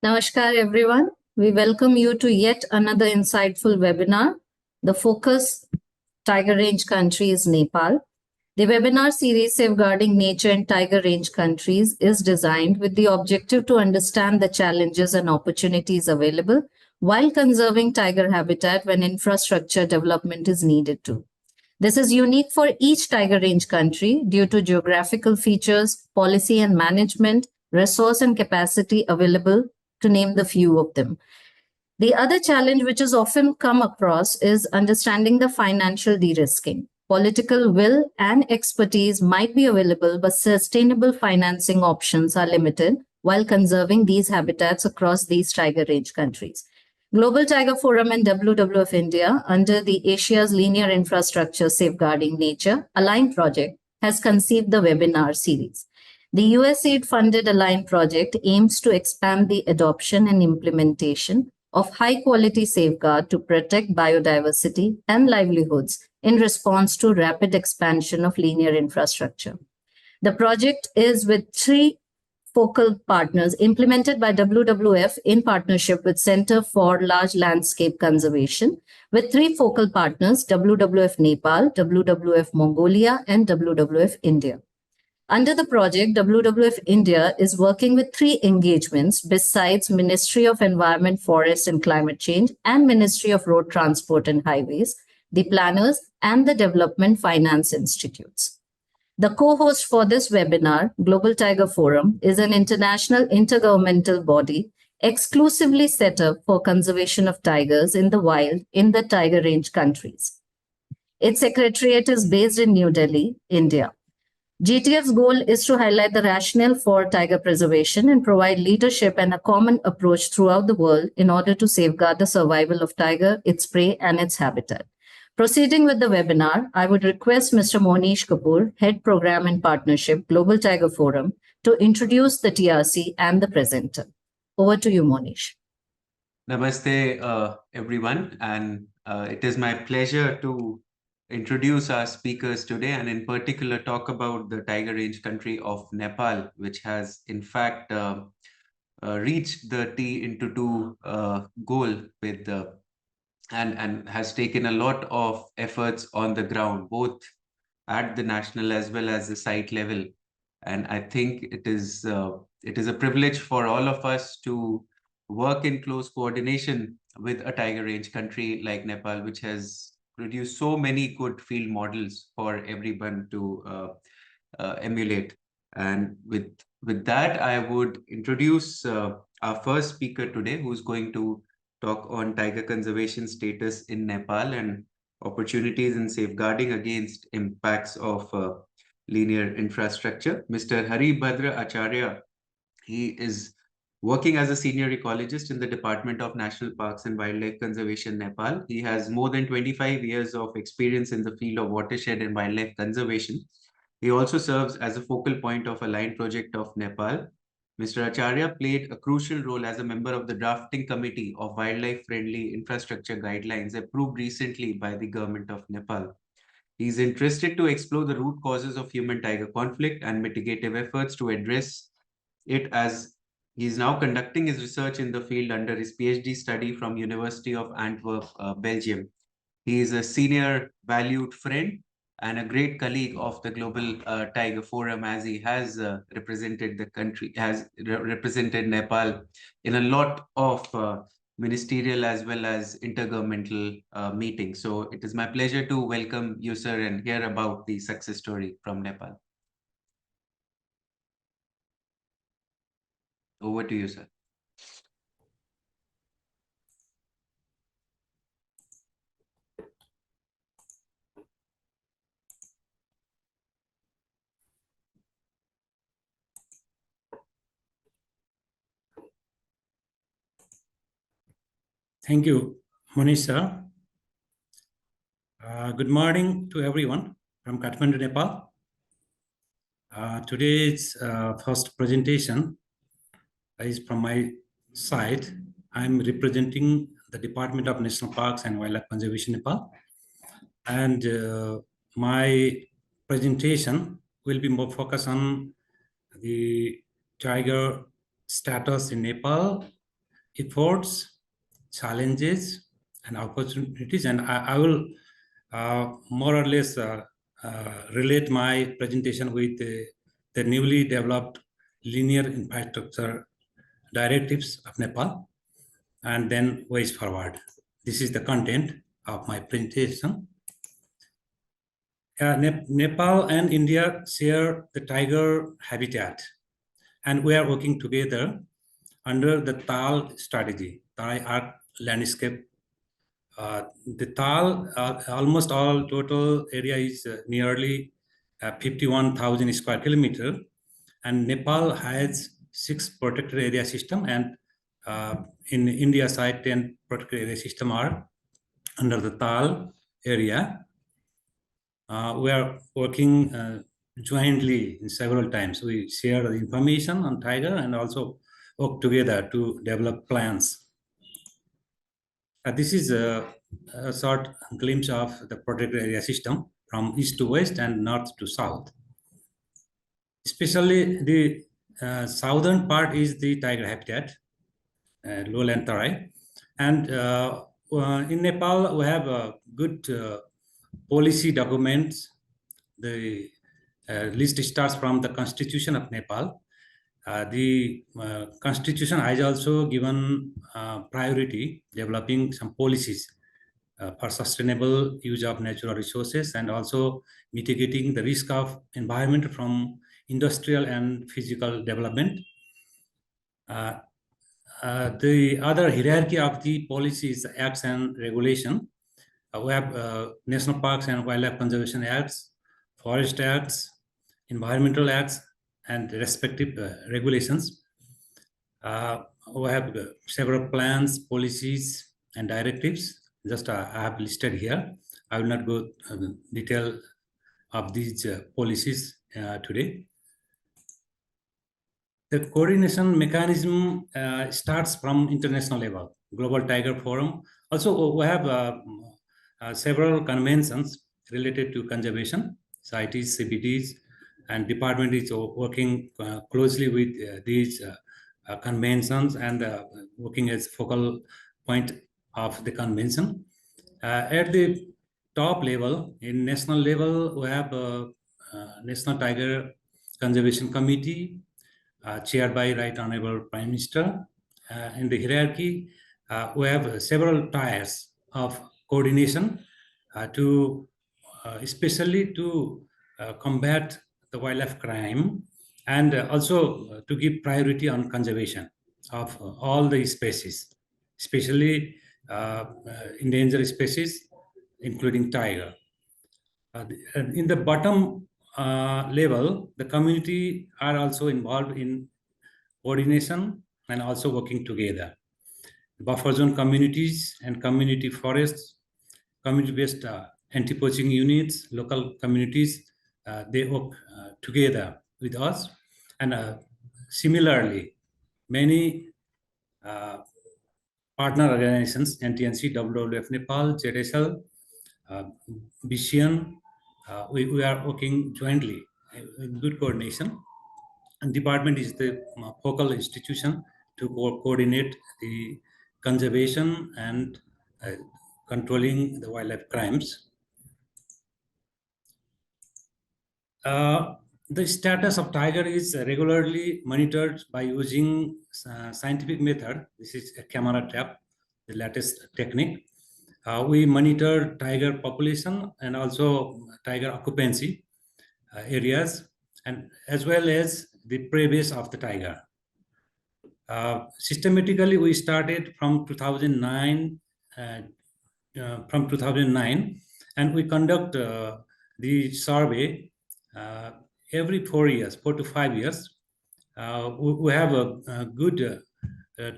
Namaskar, everyone. We welcome you to yet another insightful webinar. The focus Tiger Range country is Nepal. The webinar series Safeguarding Nature in Tiger Range Countries is designed with the objective to understand the challenges and opportunities available while conserving tiger habitat when infrastructure development is needed to. This is unique for each Tiger Range country due to geographical features, policy and management, resource and capacity available, to name the few of them. The other challenge which is often come across is understanding the financial de-risking. Political will and expertise might be available, but sustainable financing options are limited while conserving these habitats across these tiger range countries. Global Tiger Forum and WWF India, under the Asia's Linear Infrastructure Safeguarding Nature Align project, has conceived the webinar series. The USAID-funded Align project aims to expand the adoption and implementation of high-quality safeguard to protect biodiversity and livelihoods in response to rapid expansion of linear infrastructure. The project is with 3 focal partners implemented by WWF in partnership with Center for Large Landscape Conservation, with 3 focal partners, WWF Nepal, WWF Mongolia, and WWF India. Under the project, WWF India is working with 3 engagements besides Ministry of Environment, Forest and Climate Change and Ministry of Road Transport and Highways, the planners and the Development Finance Institutes. The co-host for this webinar, Global Tiger Forum, is an international intergovernmental body exclusively set up for conservation of tigers in the wild in the Tiger Range countries. Its secretariat is based in New Delhi, India. GTF's goal is to highlight the rationale for tiger preservation and provide leadership and a common approach throughout the world in order to safeguard the survival of tiger, its prey, and its habitat. Proceeding with the webinar, I would request Mr. Monish Kapoor, Head Program and Partnership, Global Tiger Forum, to introduce the TRC and the presenter. Over to you, Monish. Namaste, everyone, and it is my pleasure to introduce our speakers today, and in particular talk about the tiger range country of Nepal, which has in fact reached the T into 2 goal with and has taken a lot of efforts on the ground, both at the national as well as the site level. And I think it is a privilege for all of us to work in close coordination with a tiger range country like Nepal, which has produced so many good field models for everyone to emulate. And with that, I would introduce our first speaker today, who's going to talk on tiger conservation status in Nepal and opportunities in safeguarding against impacts of linear infrastructure. Mr. Bhadra Acharya, he is working as a senior ecologist in the Department of National Parks and Wildlife Conservation, Nepal. He has more than 25 years of experience in the field of watershed and wildlife conservation. He also serves as a focal point of Align project of Nepal. Mr. Acharya played a crucial role as a member of the drafting committee of wildlife-friendly infrastructure guidelines approved recently by the government of Nepal. He is interested to explore the root causes of human-tiger conflict and mitigative efforts to address it, as he is now conducting his research in the field under his PhD study from University of Antwerp, Belgium. He is a senior valued friend and a great colleague of the Global Tiger Forum, as he has represented the country, has represented Nepal in a lot of ministerial as well as intergovernmental meetings. So it is my pleasure to welcome you, sir, and hear about the success story from Nepal. Over to you, sir. Thank you, Monisha. Good morning to everyone from Kathmandu, Nepal. Today's first presentation is from my side. I'm representing the Department of National Parks and Wildlife Conservation, Nepal. And my presentation will be more focused on the tiger status in Nepal efforts, challenges, and opportunities. And I will more or less relate my presentation with the newly developed linear infrastructure directives of Nepal, and then ways forward. This is the content of my presentation. Nepal and India share the tiger habitat, and we are working together under the TAL strategy, Thai Arc Landscape. The TAL, almost all total area is nearly 51,000 square kilometer, and Nepal has 6 protected area system, and in India side 10 protected area system are under the TAL area. We are working jointly in several times. We share the information on tiger and also work together to develop plans. This is a short glimpse of the protected area system from east to west and north to south. Especially the southern part is the tiger habitat, lowland Tarai. And in Nepal, we have a good policy documents. The list starts from the Constitution of Nepal. The Constitution has also given priority developing some policies for sustainable use of natural resources and also mitigating the risk of environment from industrial and physical development. The other hierarchy of the policies, acts and regulation. We have National Parks and Wildlife Conservation Acts, Forest Acts, Environmental Acts, and respective regulations. We have several plans, policies, and directives. Just I have listed here. I will not go detail of these policies today. The coordination mechanism starts from international level, Global Tiger Forum. Also, we have several conventions related to conservation, CITES, CBDs, and department is working closely with these conventions and working as focal point of the convention. At the top level, in national level, we have National Tiger Conservation Committee, chaired by Right Honorable Prime Minister. In the hierarchy, we have several tiers of coordination to especially to combat the wildlife crime and also to give priority on conservation of all the species, especially endangered species, including tiger. In the bottom level, the community are also involved in coordination and also working together. Buffer zone communities and community forests, community-based anti-poaching units, local communities, they work together with us. And similarly, many partner organizations, NTNC, WWF Nepal, ZSL, BCN, we are working jointly in good coordination. And department is the focal institution to coordinate the conservation and controlling the wildlife crimes. The status of tiger is regularly monitored by using scientific method. This is a camera trap, the latest technique. We monitor tiger population and also tiger occupancy areas, and as well as the prey base of the tiger. Systematically, we started from 2009, and we conduct the survey every 4 years, 4 to 5 years. We have a good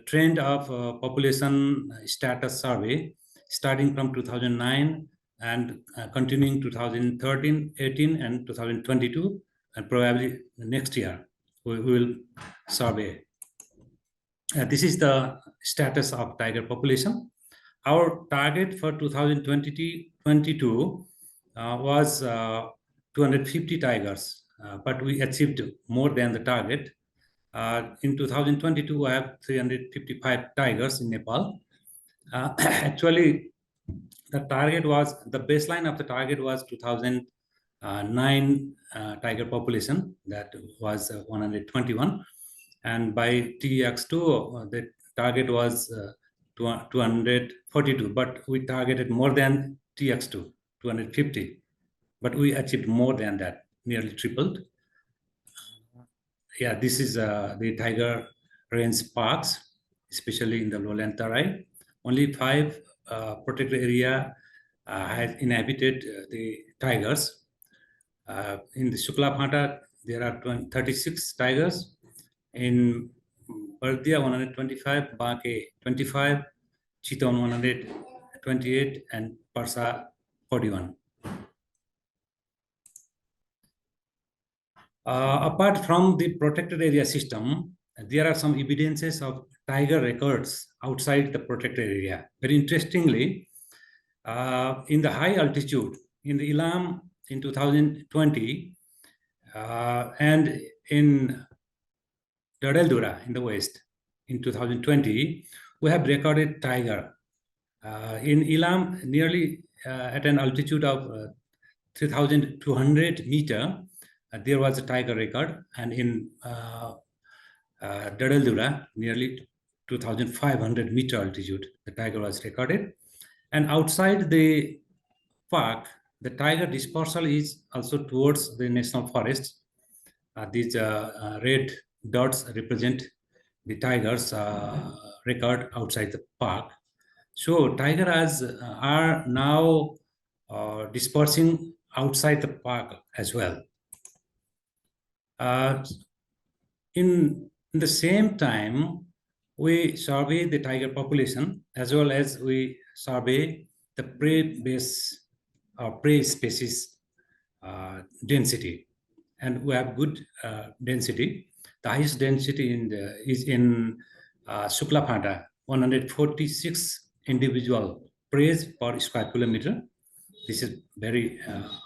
trend of population status survey starting from 2009 and continuing 2013, 18, and 2022, and probably next year we will survey. This is the status of tiger population. Our target for 2022 was 250 tigers, but we achieved more than the target. In 2022, I have 355 tigers in Nepal. Actually, the baseline of the target was 2009 tiger population, that was 121. And by TX2, the target was 242, but we targeted more than TX2, 250. But we achieved more than that, nearly tripled. Yeah, this is the tiger range parks, especially in the lowland Tarai. Only 5 protected area have inhabited the tigers. In the Shukla Phata, there are 36 tigers. In Bhadra, 125, Bake 25, Chiton 128, and Parsa 41. Apart from the protected area system, there are some evidences of tiger records outside the protected area. Very interestingly, in the high altitude, in the Ilam in 2020, and in Dura in the west in 2020, we have recorded tiger. In Ilam, nearly at an altitude of 3,200 meter, there was a tiger record, and in Dura, nearly 2,500 meter altitude, the tiger was recorded. And outside the park, the tiger dispersal is also towards the national forest. These red dots represent the tigers record outside the park. So tigers are now dispersing outside the park as well. In the same time, we survey the tiger population as well as we survey the prey species density, and we have good density. The highest density is in Shukla Phata, 146 individual preys per square kilometer. This is very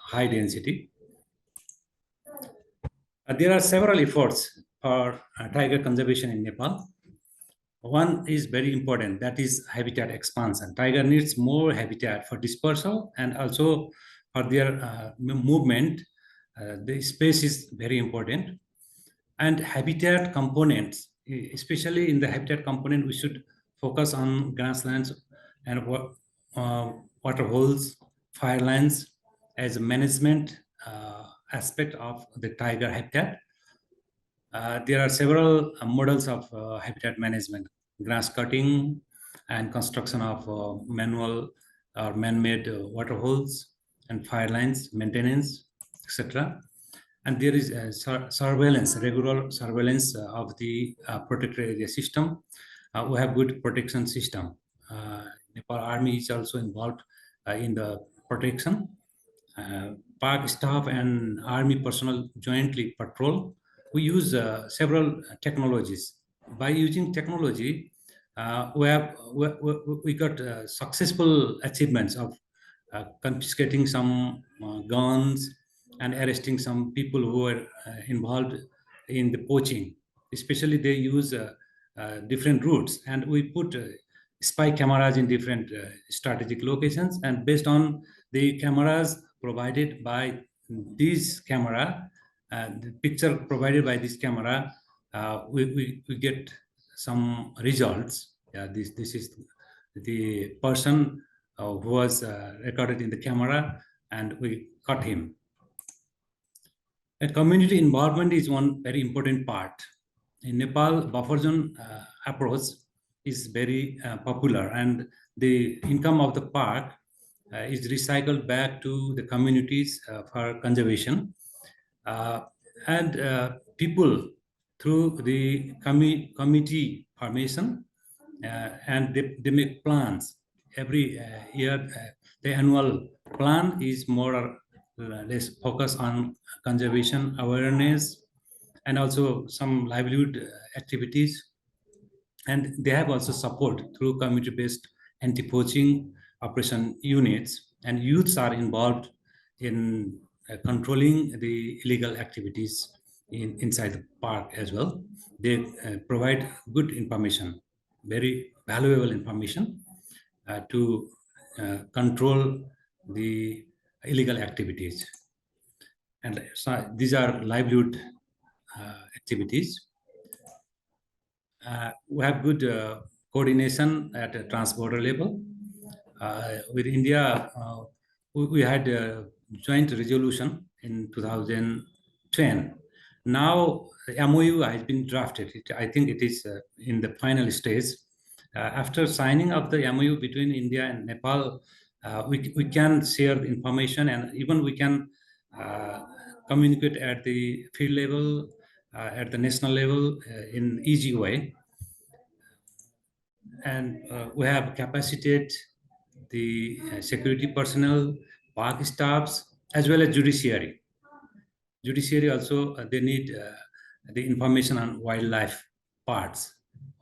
high density. There are several efforts for tiger conservation in Nepal. One is very important, that is habitat expansion. Tiger needs more habitat for dispersal and also for their movement. The space is very important. And habitat components, especially in the habitat component, we should focus on grasslands and water holes, firelands as a management aspect of the tiger habitat. There are several models of habitat management: grass cutting and construction of manual or man-made water holes and firelines, maintenance, etc. And there is surveillance, regular surveillance of the protected area system. We have good protection system. Nepal Army is also involved in the protection. Park staff and Army personnel jointly patrol. We use several technologies. By using technology, we got successful achievements of confiscating some guns and arresting some people who were involved in the poaching. Especially they use different routes, and we put spy cameras in different strategic locations, and based on the cameras provided by this camera, the picture provided by this camera, we get some results. This is the person who was recorded in the camera, and we caught him. And community involvement is one very important part. In Nepal, buffer zone approach is very popular, and the income of the park is recycled back to the communities for conservation. And people, through the committee formation, and they make plans every year. The annual plan is more or less focused on conservation awareness and also some livelihood activities. And they have also support through community-based anti-poaching operation units, and youths are involved in controlling the illegal activities inside the park as well. They provide good information, very valuable information to control the illegal activities. And so these are livelihood activities. We have good coordination at a transborder level. With India, we had a joint resolution in 2010. Now, MOU has been drafted. I think it is in the final stage. After signing of the MOU between India and Nepal, we can share the information, and even we can communicate at the field level, at the national level in easy way. And we have capacitated the security personnel, park staffs, as well as judiciary. Judiciary also, they need the information on wildlife parts.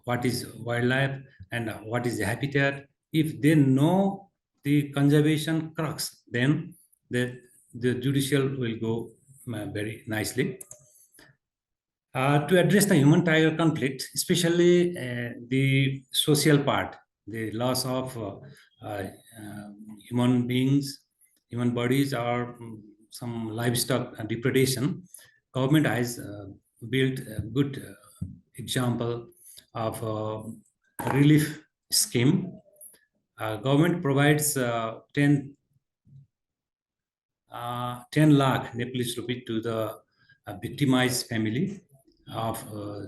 What is wildlife and what is the habitat? If they know the conservation crux, then the judicial will go very nicely. To address the human-tiger conflict, especially the social part, the loss of human beings, human bodies, or some livestock depredation, government has built a good example of a relief scheme. Government provides 10 lakh Nepalese rupee to the victimized family of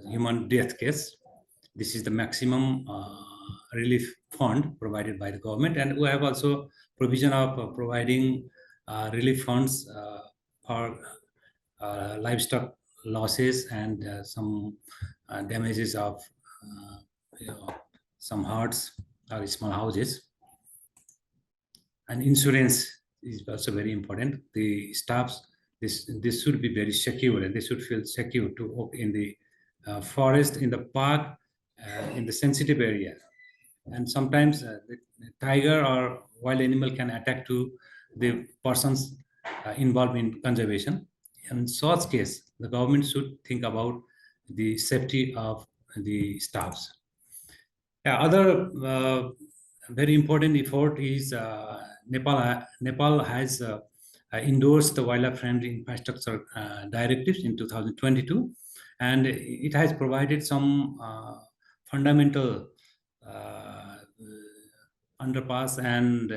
human death case. This is the maximum relief fund provided by the government, and we have also provision of providing relief funds for livestock losses and some damages of some huts or small houses. And insurance is also very important. The staffs, this should be very secure, and they should feel secure to walk in the forest, in the park, in the sensitive area. And sometimes the tiger or wild animal can attack to the persons involved in conservation. In such case, the government should think about the safety of the staffs. Yeah, other very important effort is Nepal has endorsed the wildlife-friendly infrastructure directives in 2022, and it has provided some fundamental underpass and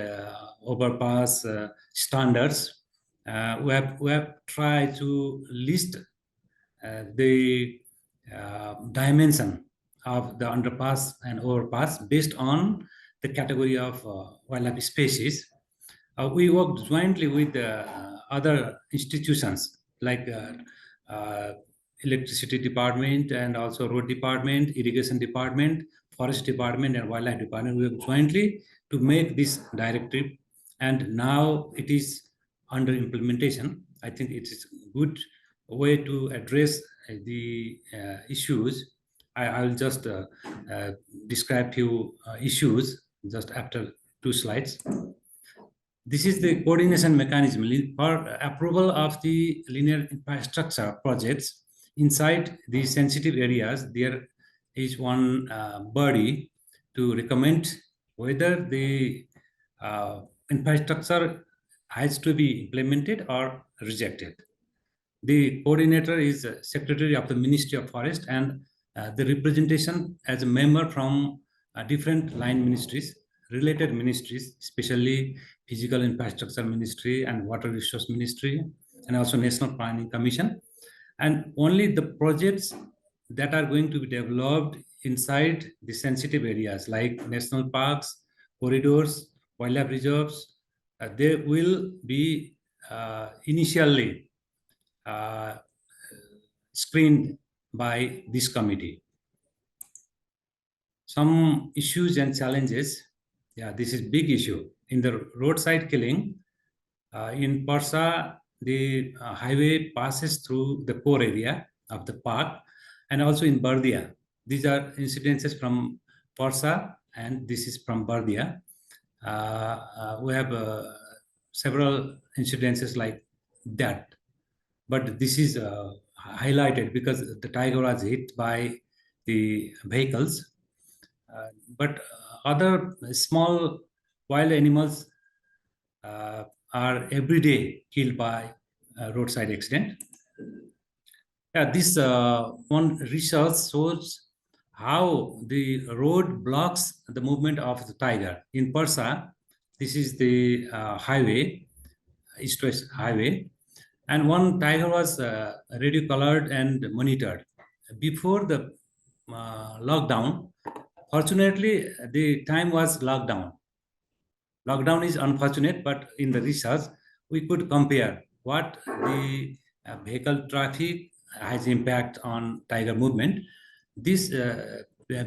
overpass standards. We have tried to list the dimension of the underpass and overpass based on the category of wildlife species. We worked jointly with other institutions like electricity department and also road department, irrigation department, forest department, and wildlife department. We worked jointly to make this directive, and now it is under implementation. I think it is a good way to address the issues. I will just describe few issues just after 2 slides. This is the coordination mechanism for approval of the linear infrastructure projects inside the sensitive areas. There is one body to recommend whether the infrastructure has to be implemented or rejected. The coordinator is secretary of the Ministry of Forest, and the representation as a member from different line ministries, related ministries, especially Physical Infrastructure Ministry and Water Resource Ministry, and also National Planning Commission. And only the projects that are going to be developed inside the sensitive areas like national parks, corridors, wildlife reserves, they will be initially screened by this committee. Some issues and challenges. Yeah, this is big issue. In the roadside killing, in Parsa, the highway passes through the core area of the park, and also in Bhadra. These are incidences from Parsa, and this is from Bhadra. We have several incidences like that. But this is highlighted because the tiger was hit by the vehicles. But other small wild animals are every day killed by roadside accident. Yeah, this one research shows how the road blocks the movement of the tiger. In Parsa, this is the highway, east-west highway, and one tiger was radio colored and monitored. Before the lockdown, fortunately, the time was lockdown. Lockdown is unfortunate, but in the research, we could compare what the vehicle traffic has impact on tiger movement. This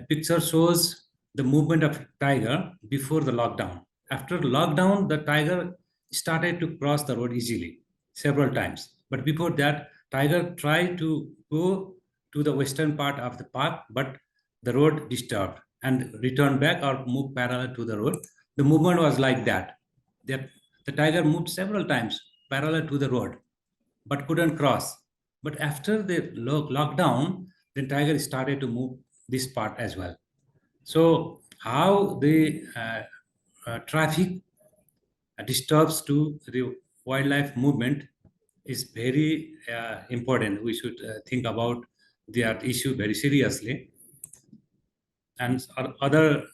picture shows the movement of tiger before the lockdown. After lockdown, the tiger started to cross the road easily several times. But before that, tiger tried to go to the western part of the park, but the road disturbed and return back or move parallel to the road. The movement was like that. The tiger moved several times parallel to the road, but couldn't cross. But after the lockdown, the tiger started to move this part as well. So how the traffic disturbs to the wildlife movement is very important. We should think about that issue very seriously. And other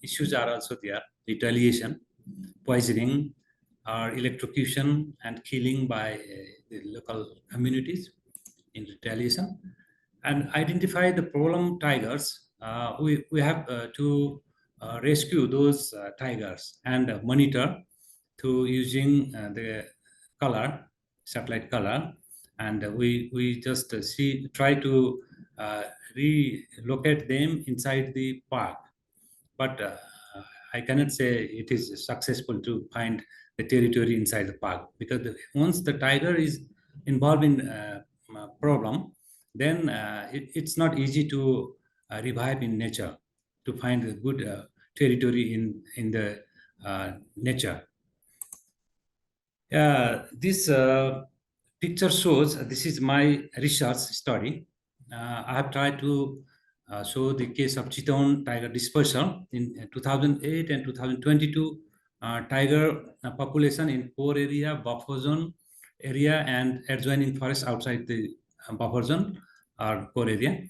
issues are also there: retaliation, poisoning, or electrocution and killing by the local communities in retaliation. And identify the problem tigers. We have to rescue those tigers and monitor to using the color, satellite color, and we just try to relocate them inside the park. But I cannot say it is successful to find the territory inside the park, because once the tiger is involved in problem, then it's not easy to revive in nature, to find a good territory in the nature. This picture shows, this is my research study. I have tried to show the case of Chiton tiger dispersal in 2008 and 2022. Tiger population in core area, buffer zone area, and adjoining forest outside the buffer zone or core area.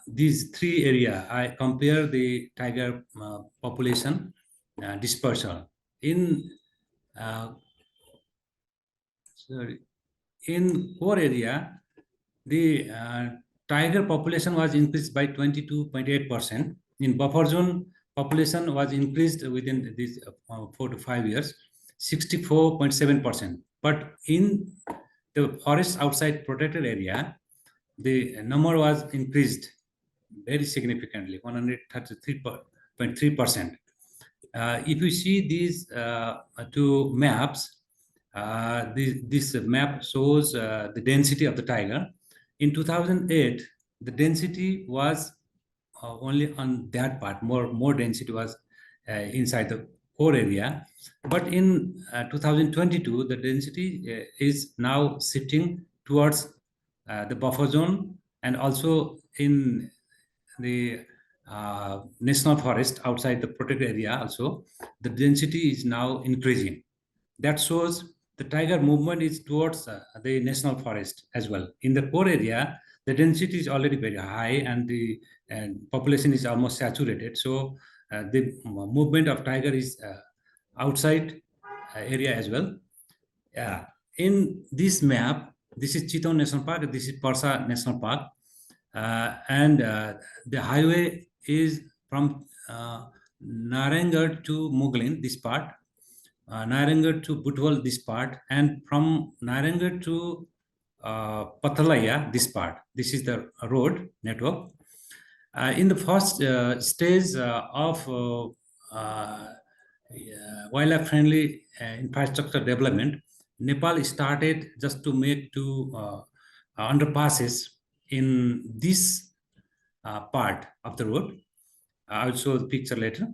These three areas, I compare the tiger population dispersal. In core area, the tiger population was increased by 22.8%. In buffer zone, population was increased within these 4 to 5 years, 64.7%. But in the forest outside protected area, the number was increased very significantly, 133.3%. If you see these two maps, this map shows the density of the tiger. In 2008, the density was only on that part. More density was inside the core area. But in 2022, the density is now shifting towards the buffer zone, and also in the national forest outside the protected area also, the density is now increasing. That shows the tiger movement is towards the national forest as well. In the core area, the density is already very high and the population is almost saturated. So the movement of tiger is outside area as well. In this map, this is Chiton National Park, this is Parsa National Park, and the highway is from Narangarh to Muglin, this part, Narangarh to Butwal, this part, and from Narangarh to Pathalaya, this part. This is the road network. In the first stage of wildlife-friendly infrastructure development, Nepal started just to make two underpasses in this part of the road. I'll show the picture later.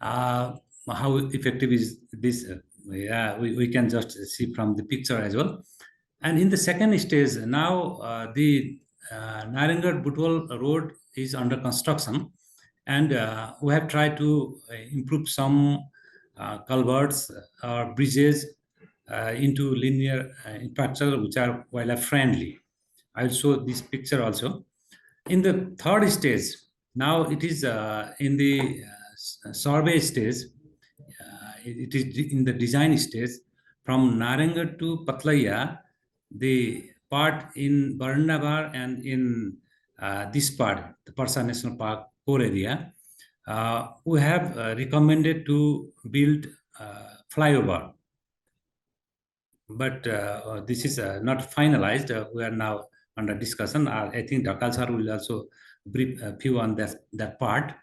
How effective is this? We can just see from the picture as well. And in the second stage, now the Narangarh Butwal Road is under construction, and we have tried to improve some culverts or bridges into linear infrastructure which are wildlife friendly. I will show this picture also. In the third stage, now it is in the survey stage. It is in the design stage. From Narangarh to Patlaya, the part in Barnabar and in this part, the Parsa National Park core area, we have recommended to build flyover. But this is not finalized. We are now under discussion. I think Dhakal sir will also brief a few on that part.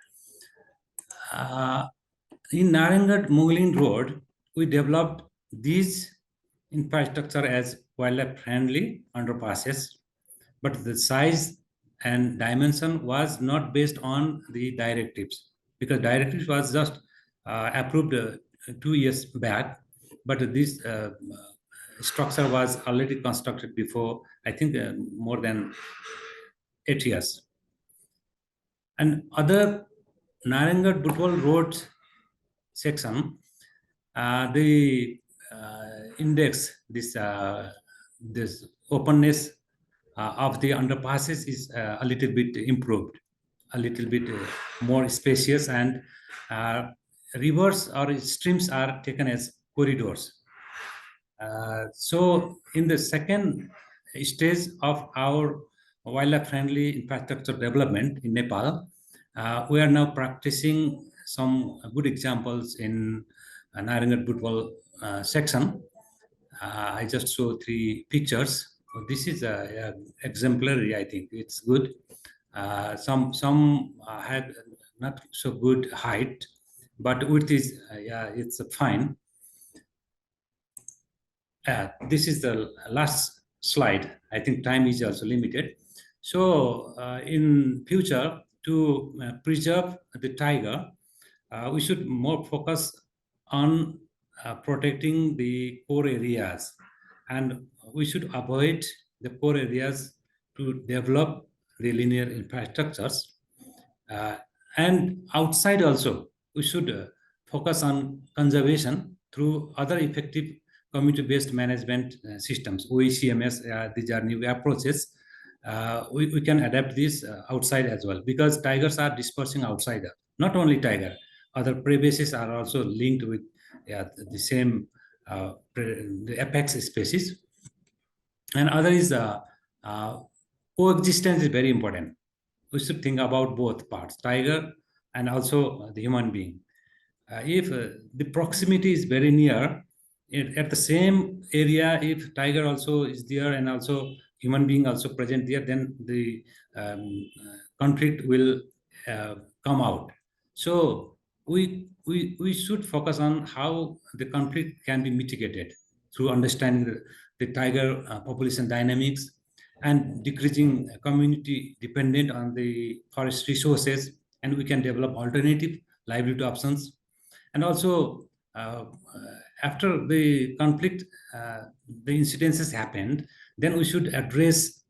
In Narangarh Mughling Road, we developed these infrastructure as wildlife friendly underpasses, but the size and dimension was not based on the directives, because directives was just approved 2 years back, but this structure was already constructed before, I think, more than 8 years. And other Narangarh Butwal Road section, the index, this openness of the underpasses is a little bit improved, a little bit more spacious, and rivers or streams are taken as corridors. So in the second stage of our wildlife friendly infrastructure development in Nepal, we are now practicing some good examples in Narangarh Butwal section. I just show 3 pictures. This is a exemplary, I think it's good. Some had not so good height, but width is, yeah, it's fine. This is the last slide. I think time is also limited. So in future, to preserve the tiger, we should more focus on protecting the core areas, and we should avoid the core areas to develop the linear infrastructures. And outside also, we should focus on conservation through other effective community-based management systems, OECMS. These are new approaches. We can adapt this outside as well, because tigers are dispersing outside. Not only tiger, other prey species are also linked with the same the apex species. And other is coexistence is very important. We should think about both parts, tiger and also the human being. If the proximity is very near, at the same area, if tiger also is there and also human being also present there, then the conflict will come out. So we should focus on how the conflict can be mitigated through understanding the tiger population dynamics and decreasing community dependent on the forest resources, and we can develop alternative livelihood options. And also after the conflict, the incidences happened, then we should address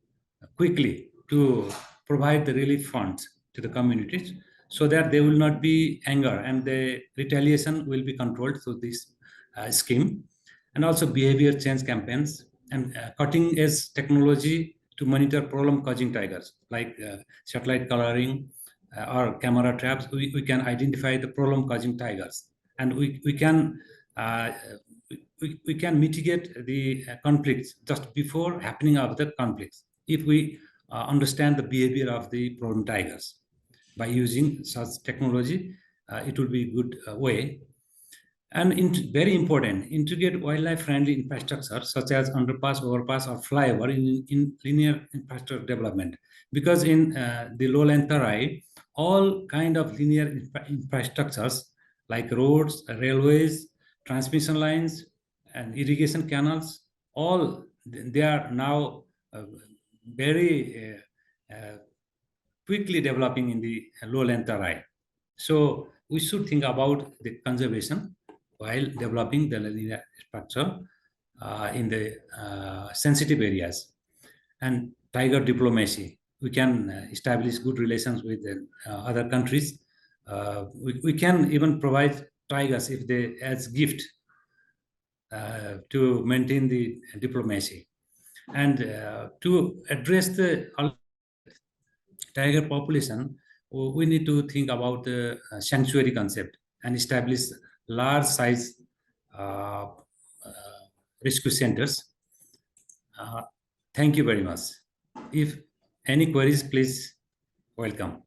quickly to provide the relief funds to the communities, so that there will not be anger and the retaliation will be controlled through this scheme. And also behavior change campaigns and cutting edge technology to monitor problem causing tigers, like satellite coloring or camera traps. We can identify the problem causing tigers, and we can mitigate the conflicts just before happening of the conflicts, if we understand the behavior of the problem tigers. By using such technology, it will be a good way. And very important, integrate wildlife-friendly infrastructure such as underpass, overpass, or flyover in linear infrastructure development. Because in the lowland Tarai, all kind of linear infrastructures like roads, railways, transmission lines, and irrigation canals, all they are now very quickly developing in the lowland Tarai. So we should think about the conservation while developing the linear structure. in the sensitive areas. And tiger diplomacy. We can establish good relations with other countries. We can even provide tigers if they as gift to maintain the diplomacy. And to address the tiger population, we need to think about the sanctuary concept and establish large size uh, rescue centers. Thank you very much. If any queries, please welcome.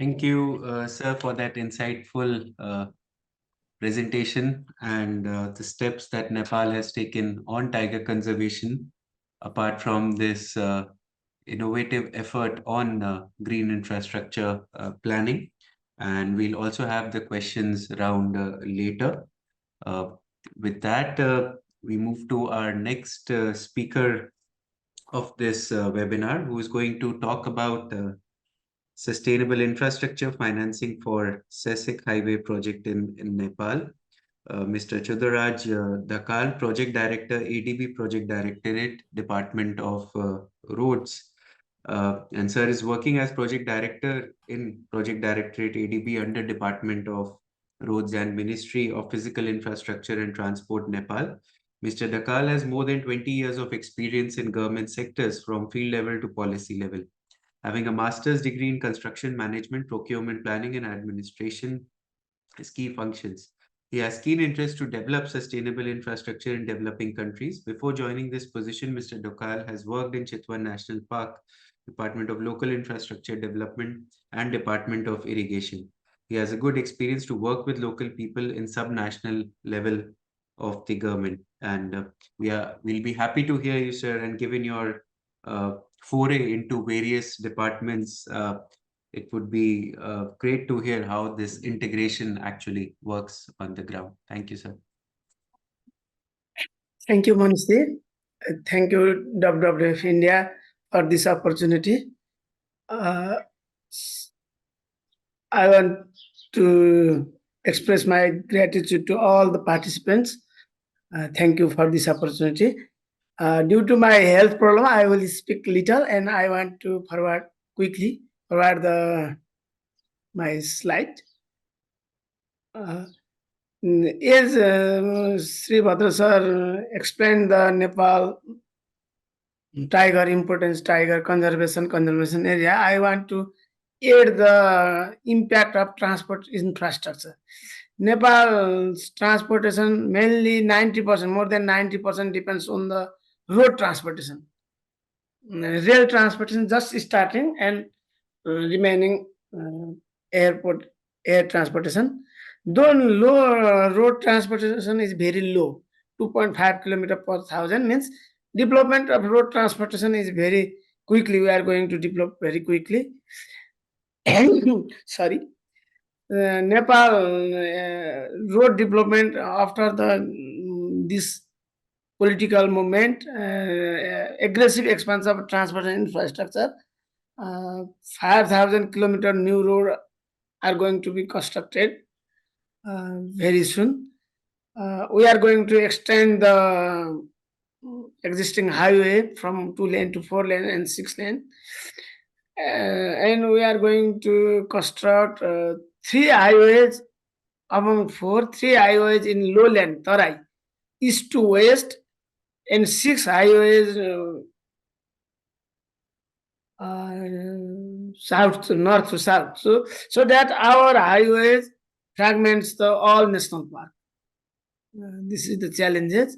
Thank you, sir, for that insightful presentation and the steps that Nepal has taken on tiger conservation, apart from this innovative effort on green infrastructure planning. And we'll also have the questions round later. With that, we move to our next speaker of this webinar, who is going to talk about sustainable infrastructure financing for SESIC highway project in Nepal. Mr. Chudaraj Dakal, Project Director, ADB Project Directorate, Department of Roads. And sir is working as Project Director in Project Directorate ADB under Department of Roads and Ministry of Physical Infrastructure and Transport, Nepal. Mr. Dakal has more than 20 years of experience in government sectors from field level to policy level. Having a master's degree in construction management, procurement planning, and administration as key functions. He has keen interest to develop sustainable infrastructure in developing countries. Before joining this position, Mr. Dokal has worked in Chitwan National Park, Department of Local Infrastructure Development, and Department of Irrigation. He has a good experience to work with local people in sub-national level of the government. And we'll be happy to hear you, sir, and given your foray into various departments, it would be great to hear how this integration actually works on the ground. Thank you, sir. Thank you, Manish. Thank you, WWF-India, for this opportunity. I want to express my gratitude to all the participants. Thank you for this opportunity. Due to my health problem, I will speak little, and I want to forward my slide. As Sri Bhadra sir explained the Nepal tiger importance, tiger conservation area, I want to add the impact of transport infrastructure. Nepal's transportation mainly 90%, more than 90% depends on the road transportation. Rail transportation just starting, and remaining air transportation. Though road transportation is very low, 2.5 kilometer per 1,000, means development of road transportation is very quickly. We are going to develop very quickly. Sorry. Nepal road development after this political movement, aggressive expansion of transportation infrastructure, 5,000 kilometer new road are going to be constructed very soon. We are going to extend the existing highway from 2 lane to 4 lane and 6 lane. And we are going to construct 3 highways among 4, 3 highways in lowland, Tarai, east to west, and 6 highways south to north to south. So that our highways fragments the all national park. This is the challenges.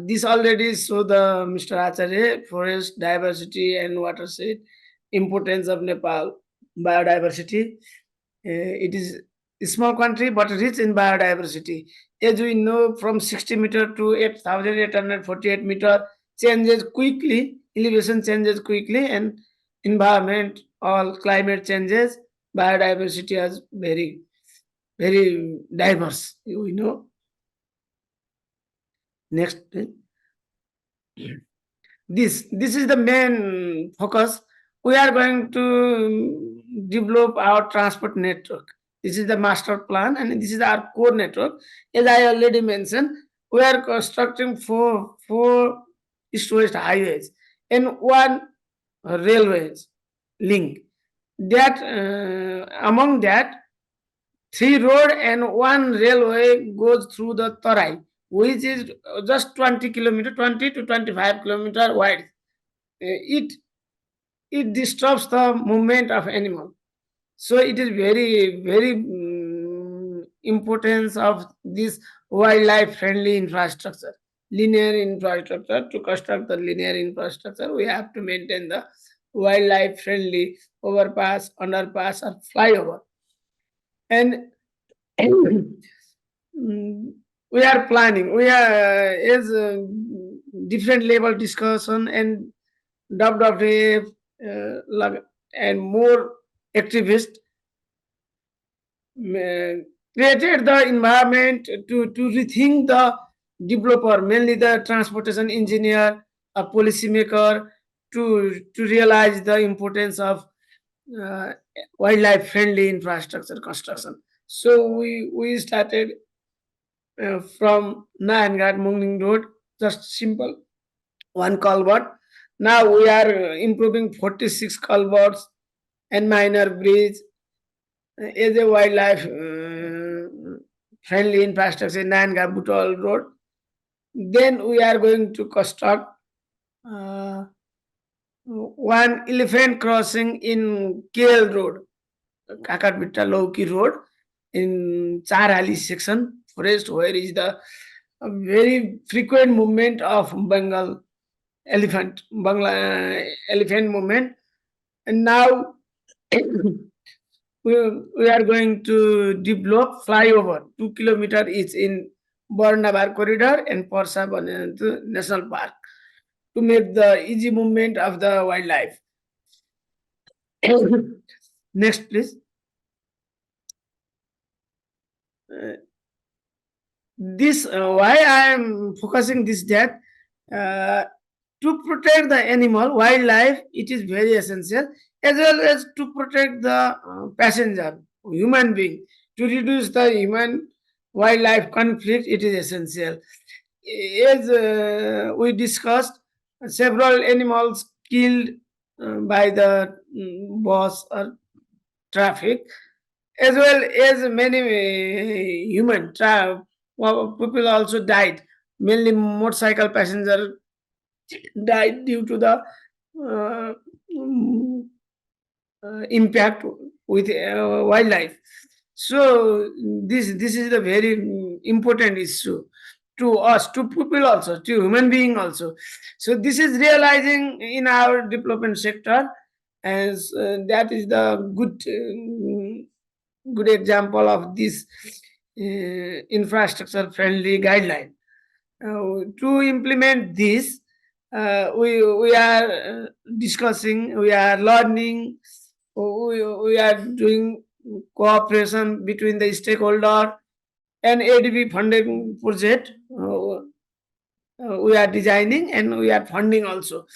This already show the Mr. Acharya, forest diversity and watershed, importance of Nepal, biodiversity. It is a small country but rich in biodiversity. As we know, from 60 meter to 8,848 meter changes quickly, elevation changes quickly, and environment, all climate changes, biodiversity is very, very diverse, we know. Next. This is the main focus we are going to develop our transport network. This is the master plan, and this is our core network. As I already mentioned, we are constructing four east-west highways and one railways link. That among that, 3 road and one railway goes through the Tarai, which is just 20 kilometer, 20 to 25-kilometer wide. It disturbs the movement of animal. So it is very importance of this wildlife friendly infrastructure, linear infrastructure. To construct the linear infrastructure, we have to maintain the wildlife friendly overpass, underpass, or flyover. And we are planning. We are is different level discussion and WWF and more activists created the environment to rethink the developer, mainly the transportation engineer, a policymaker, to realize the importance of wildlife friendly infrastructure construction. So we started from Nayangarh Mungning Road, just simple one culvert. Now we are improving 46 culverts and minor bridge as a wildlife friendly infrastructure in Nayangarh Butol Road. Then we are going to construct one elephant crossing in KL Road, Kakatbitta Lauki Road in Charhali section forest, where is the very frequent movement of Bengal elephant, elephant movement. And now we are going to develop flyover 2 kilometer each in Barnabar corridor and Parsa National Park to make the easy movement of the wildlife. Next, please. This why I am focusing this that to protect the animal wildlife, it is very essential, as well as to protect the passenger human being, to reduce the human wildlife conflict. It is essential. As we discussed, several animals killed by the bus or traffic, as well as many people also died. Mainly motorcycle passenger died due to the uh, mm, impact with wildlife. So this is the very important issue to us, to people also, to human being also. So this is realizing in our development sector, as that is the good example of this infrastructure friendly guideline. To implement this, we are discussing, we are learning, we are doing cooperation between the stakeholder and ADB funding project. We are designing and we are funding also.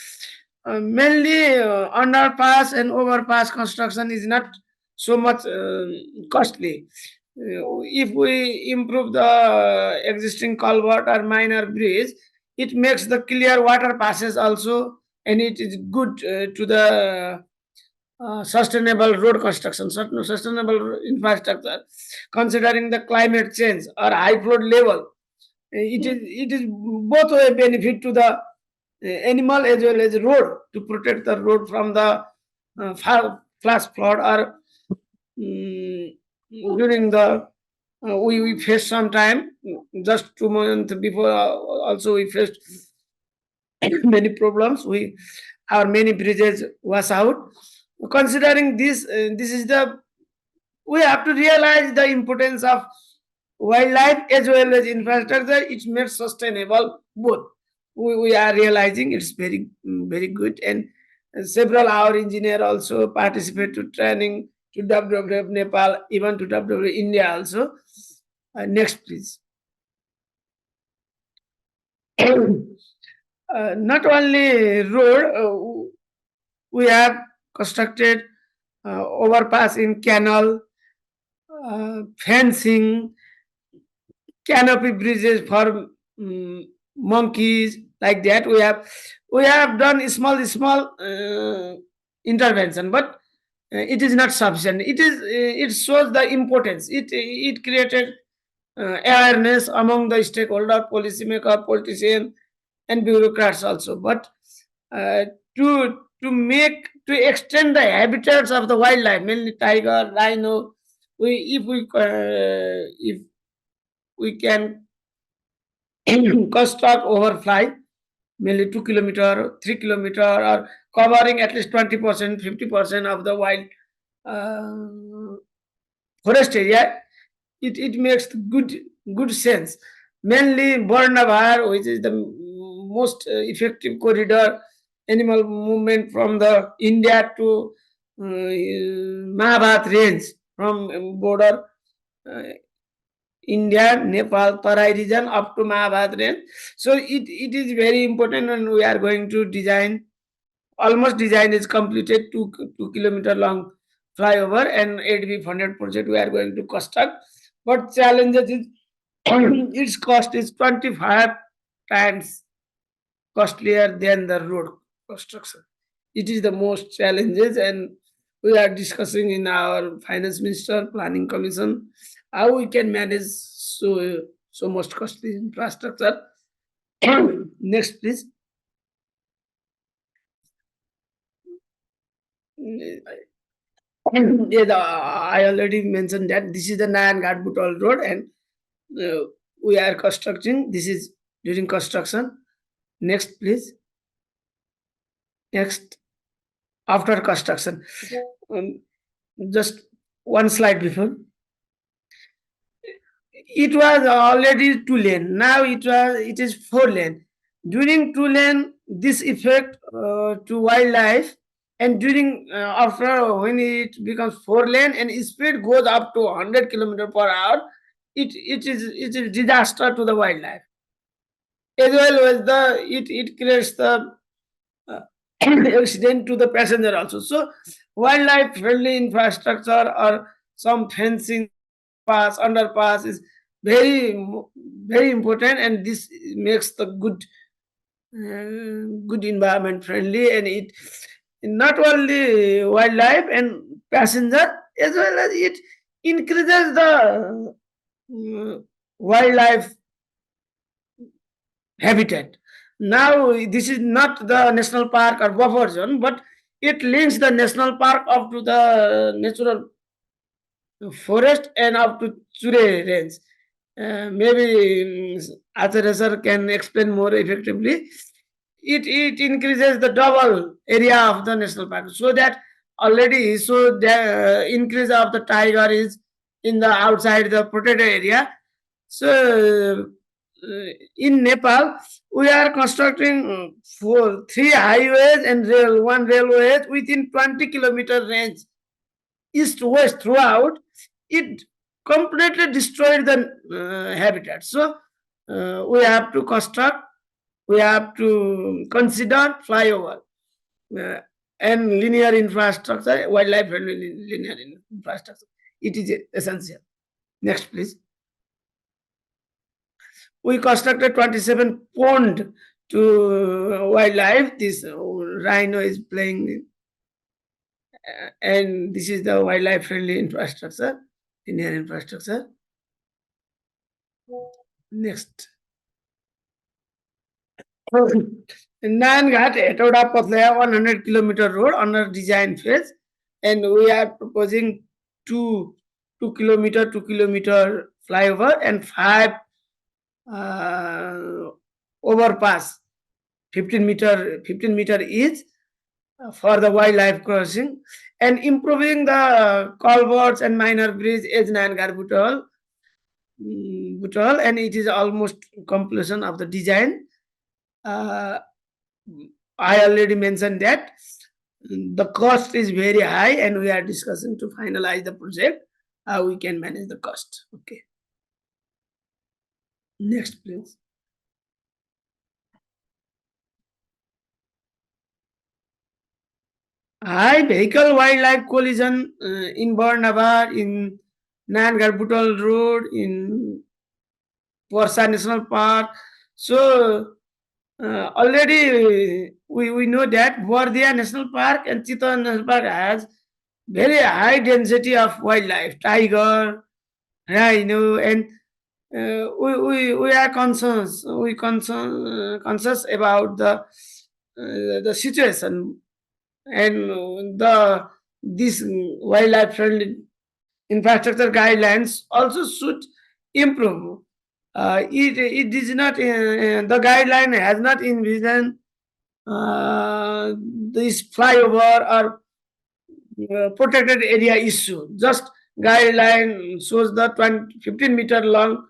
Mainly underpass and overpass construction is not so much costly. If we improve the existing culvert or minor bridge, it makes the clear water passes also, and it is good to the sustainable road construction, sustainable infrastructure, considering the climate change or high flood level. It is both way benefit to the animal as well as road, to protect the road from the flash flood or during the we faced some time just 2 months before also we faced many problems. Our many bridges was out. Considering this, this is the we have to realize the importance of wildlife as well as infrastructure. It's made sustainable both. We are realizing it's very good, and several our engineer also participate to training to WWF Nepal, even to WWF India also. Next, please. Not only road, we have constructed overpass in canal, fencing, canopy bridges for monkeys, like that. We have done small intervention, but it is not sufficient. It shows the importance. It created awareness among the stakeholder, policymaker, politician, and bureaucrats also. But uh, to extend the habitats of the wildlife, mainly tiger, rhino, if we can construct overfly mainly 2 kilometer, 3 kilometer, or covering at least 20%, 50% of the wild uh, forest area, it makes good sense. Mainly Bhadra, which is the most effective corridor animal movement from the India to Mahabhat range, from border uh, India, Nepal, Tarai region up to Mahabhat range. So it is very important, and we are going to design. Almost design is completed. 2 kilometer long flyover and 8B funded project we are going to construct. But challenges is its cost is 25 times costlier than the road construction. It is the most challenges, and we are discussing in our finance minister planning commission how we can manage so much costly infrastructure. Next, please. Yes, I already mentioned that this is the Nayan Ghat Butol road, and we are constructing. This is during construction. Next, please. Next, after construction. Um, just one slide before. It was already 2 lane. Now it is 4 lane. During 2 lane, this effect to wildlife, and during after when it becomes 4 lane and speed goes up to 100 kilometer per hour, it is disaster to the wildlife. As well as it creates the uh, accident to the passenger also. So wildlife friendly infrastructure or some fencing, pass, underpass is very important, and this makes the good environment friendly, and it not only wildlife and passenger, as well as it increases the wildlife habitat. Now this is not the national park or buffer zone, but it links the national park up to the natural forest and up to Chure range. Maybe Acharya sir can explain more effectively. It increases the double area of the national park, so that already so the increase of the tiger is in the outside the protected area. So in Nepal, we are constructing three highways and one railway within 20-kilometer range, east west throughout. It completely destroyed the habitat. So we have to construct, we have to consider flyover uh, and linear infrastructure, wildlife friendly linear infrastructure. It is essential. Next, please. We constructed 27 pond to wildlife. This rhino is playing, and this is the wildlife friendly infrastructure, linear infrastructure. Next. Nayan Ghat Etoda Patlaya 100-kilometer road under design phase, and we are proposing two 2 kilometer flyover and 5 overpass, 15 meter each for the wildlife crossing, and improving the culverts and minor bridge as Nayan Ghat Butol, and it is almost completion of the design. I already mentioned that the cost is very high, and we are discussing to finalize the project how we can manage the cost. Okay. Next, please. high vehicle wildlife collision in Bhadra, in Nangar Butal Road, in Porsa National Park. So already we know that Bhadra National Park and Chitta National Park has very high density of wildlife, tiger, rhino, and we are conscious. Conscious about the situation, and the this wildlife friendly infrastructure guidelines also should improve. It is not the guideline has not envisioned this flyover or protected area issue. Just guideline shows the 15-meter long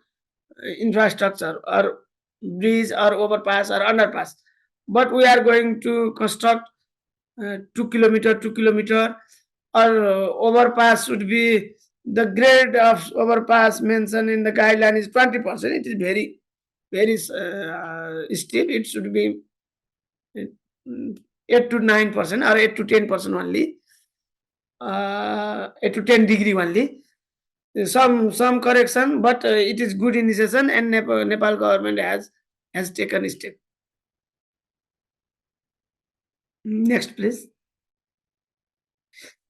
infrastructure or bridge or overpass or underpass. But we are going to construct 2 kilometer, 2 kilometer, or overpass should be the grade of overpass mentioned in the guideline is 20%. It is very steep. It should be 8 to 9% or 8 to 10% only. 8 to 10 degree only. Some correction, but it is good initiation, and Nepal government has taken a step. Next, please.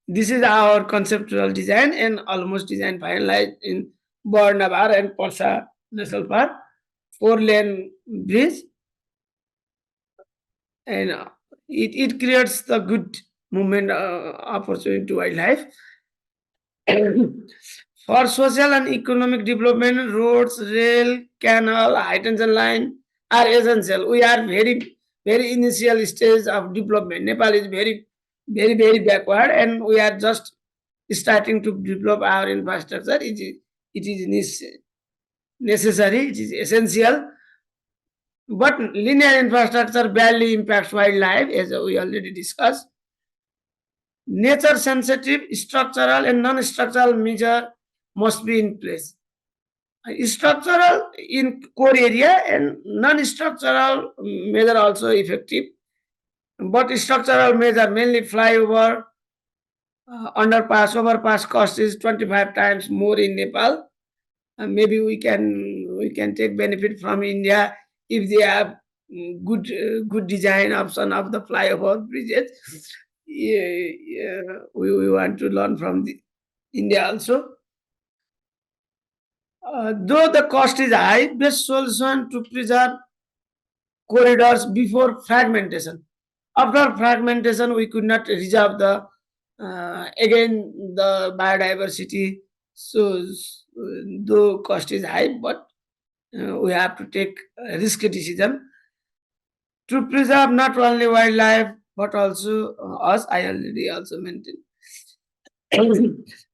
This is our conceptual design and almost design finalized in Bhadra and Porsa National Park, 4-lane bridge, and it creates the good movement opportunity to wildlife. For social and economic development, roads, rail, canal, high tension line are essential. We are very initial stage of development. Nepal is very backward, and we are just starting to develop our infrastructure. It is necessary, it is essential. But linear infrastructure badly impacts wildlife, as we already discussed. Nature sensitive, structural, and non structural measure must be in place. Structural in core area and non structural measure also effective. But structural measure mainly flyover, underpass, overpass cost is 25 times more in Nepal. Maybe we can take benefit from India if they have good design option of the flyover bridges. We want to learn from India also. Though the cost is high, best solution to preserve corridors before fragmentation. After fragmentation, we could not reserve the again the biodiversity. So though cost is high, but we have to take a risky decision to preserve not only wildlife but also us. I already also mentioned.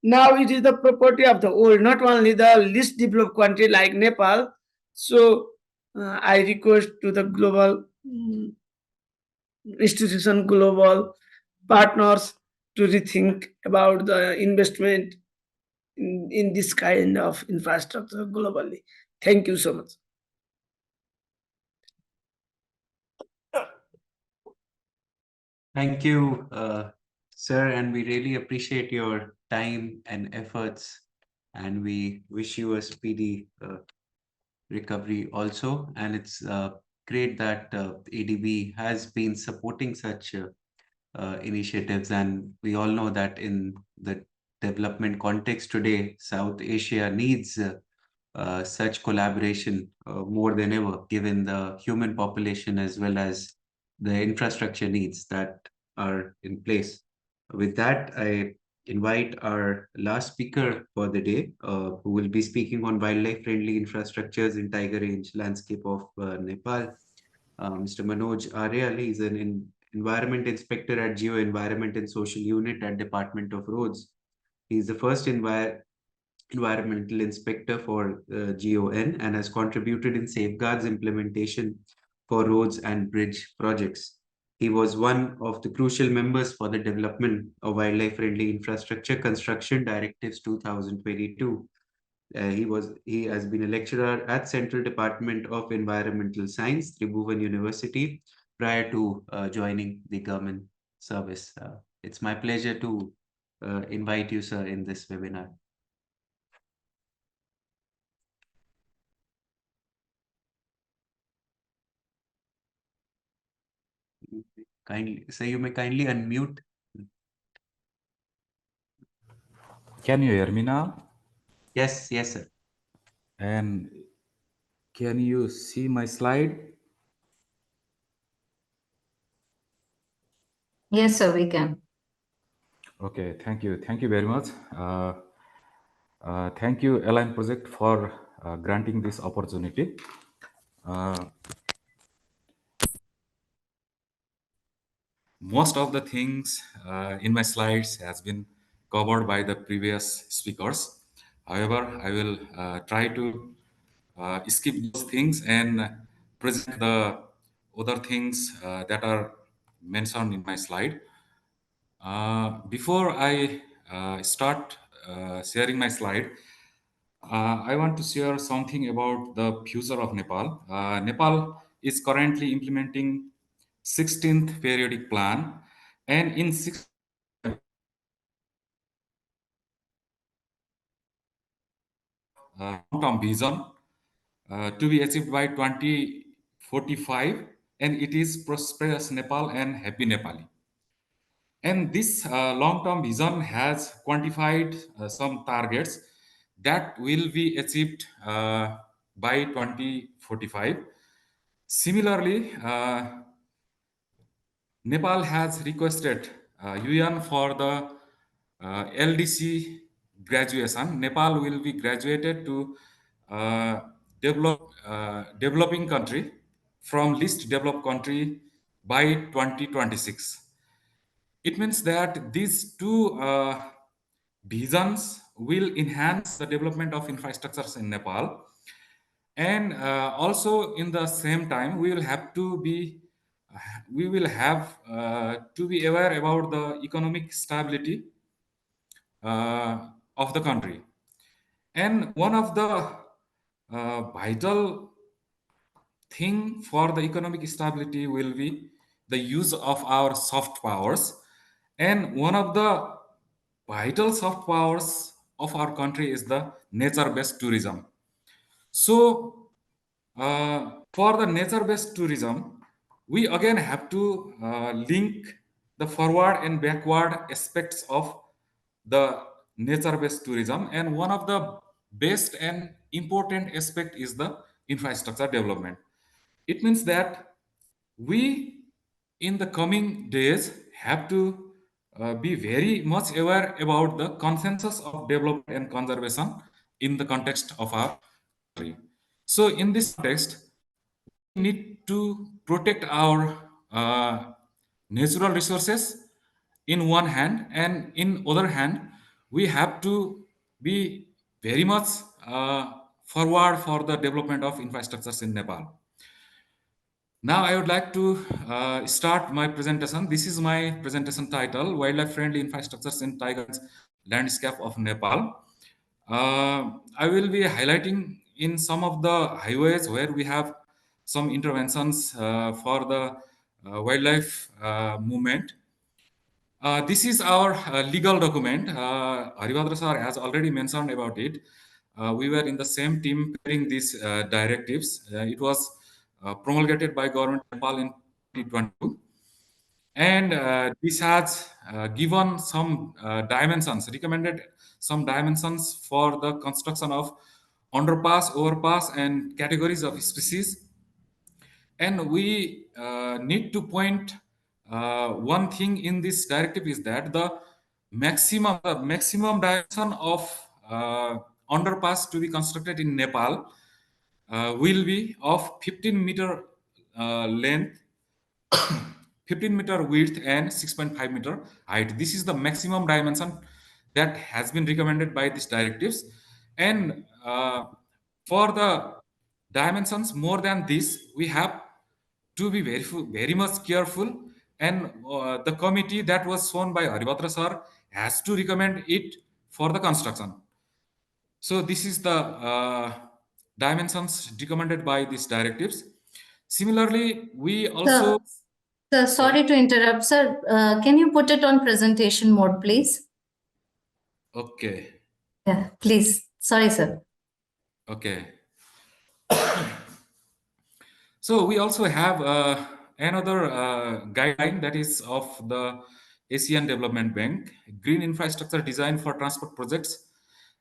Now it is the property of the old, not only the least developed country like Nepal. So I request to the global institution, global partners to rethink about the investment in this kind of infrastructure globally. Thank you so much. Thank you, sir, and we really appreciate your time and efforts, and we wish you a speedy recovery also. And it's great that ADB has been supporting such initiatives, and we all know that in the development context today, South Asia needs such collaboration more than ever, given the human population as well as the infrastructure needs that are in place. With that, I invite our last speaker for the day, who will be speaking on wildlife-friendly infrastructures in Tiger Range landscape of Nepal. Mr. Manoj Arya, he is an environment inspector at Geo Environment and Social Unit at Department of Roads. He is the first environmental inspector for GON and has contributed in safeguards implementation for roads and bridge projects. He was one of the crucial members for the development of wildlife-friendly infrastructure construction directives 2022. He has been a lecturer at Central Department of Environmental Science, Tribhuvan University, prior to joining the government service. It's my pleasure to invite you, sir, in this webinar. Kindly, sir, you may kindly unmute. Can you hear me now? Yes, yes, sir. And can you see my slide? Yes, sir, we can. Okay, thank you. Thank you very much. Thank you, Align Project, for granting this opportunity. Most of the things in my slides has been covered by the previous speakers. However, I will try to skip those things and present the other things that are mentioned in my slide. Before I start sharing my slide, I want to share something about the future of Nepal. Nepal is currently implementing 16th periodic plan, and in long-term vision to be achieved by 2045, and it is prosperous Nepal and happy Nepali. And this long-term vision has quantified some targets that will be achieved by 2045. Similarly, Nepal has requested UN for the LDC graduation. Nepal will be graduated to developing country from least developed country by 2026. It means that these two visions will enhance the development of infrastructures in Nepal, and also in the same time we will have to be aware about the economic stability of the country. And one of the vital thing for the economic stability will be the use of our soft powers. And one of the vital soft powers of our country is the nature-based tourism. So, for the nature-based tourism, we again have to link the forward and backward aspects of the nature-based tourism. And one of the best and important aspect is the infrastructure development. It means that we, in the coming days, have to be very much aware about the consensus of development and conservation in the context of our country. So, in this context, we need to protect our natural resources in one hand, and in other hand, we have to be very much forward for the development of infrastructures in Nepal. Now, I would like to start my presentation. This is my presentation title, Wildlife Friendly Infrastructures in Tiger Landscape of Nepal. I will be highlighting in some of the highways where we have some interventions for the wildlife movement. This is our legal document. Haribhadra sir has already mentioned about it. We were in the same team preparing these directives. It was promulgated by government of Nepal in 2022. And this has given some dimensions, recommended some dimensions for the construction of underpass, overpass, and categories of species. And we need to point one thing in this directive is that the maximum dimension of underpass to be constructed in Nepal will be of 15-meter length, 15-meter width, and 6.5-meter height. This is the maximum dimension that has been recommended by these directives. And for the dimensions more than this, we have to be very much careful. And the committee that was shown by Haribhadra sir has to recommend it for the construction. So this is the dimensions recommended by these directives. Similarly, we also Sir, sorry to interrupt, sir. Can you put it on presentation mode, please? Okay. Yeah, please. Sorry, sir. Okay. So we also have another guideline that is of the Asian Development Bank, Green Infrastructure Design for Transport Projects.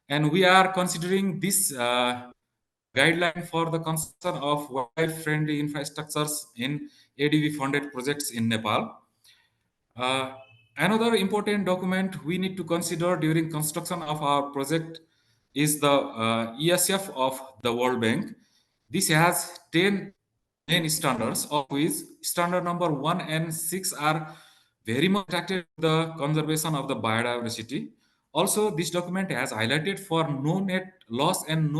And we are considering this guideline for the construction of wildlife-friendly infrastructures in ADB-funded projects in Nepal. Uh, Another important document we need to consider during construction of our project is the ESF of the World Bank. This has 10 main standards, of which standard number 1 and 6 are very much attracted to the conservation of the biodiversity. Also, this document has highlighted for no net loss and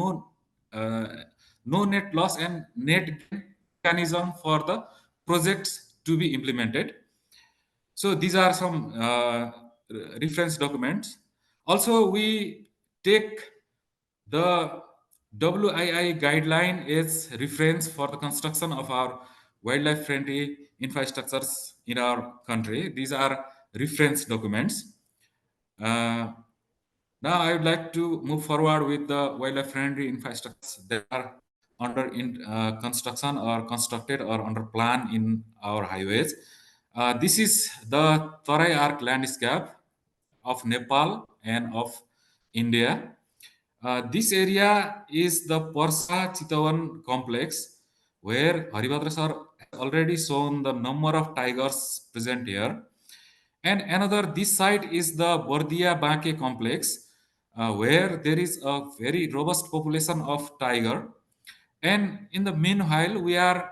uh, no net loss and net gain mechanism for the projects to be implemented. So these are some reference documents. Also, we take the WII guideline as reference for the construction of our wildlife friendly infrastructures in our country. These are reference documents. Uh, Now I would like to move forward with the wildlife friendly infrastructures that are under construction or constructed or under plan in our highways. This is the Tarai Arc landscape of Nepal and of India. This area is the Parsa Chitawan complex, where Haribhadra sir has already shown the number of tigers present here. And another, this site is the Bordia Banke complex, where there is a very robust population of tiger. And in the meanwhile, we are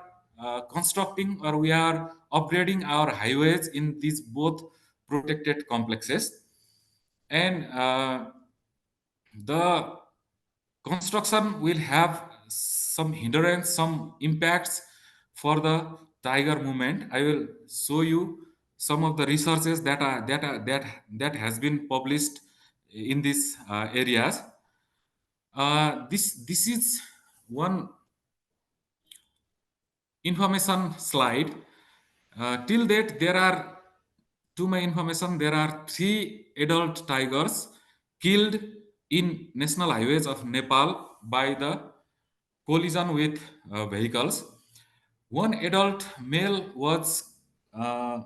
constructing or we are upgrading our highways in these both protected complexes. And the construction will have some hindrance, some impacts for the tiger movement. I will show you some of the researches that has been published in these areas. This is one information slide. Till date, there are, to my information, there are 3 adult tigers killed in national highways of Nepal by the collision with vehicles. One adult male was uh,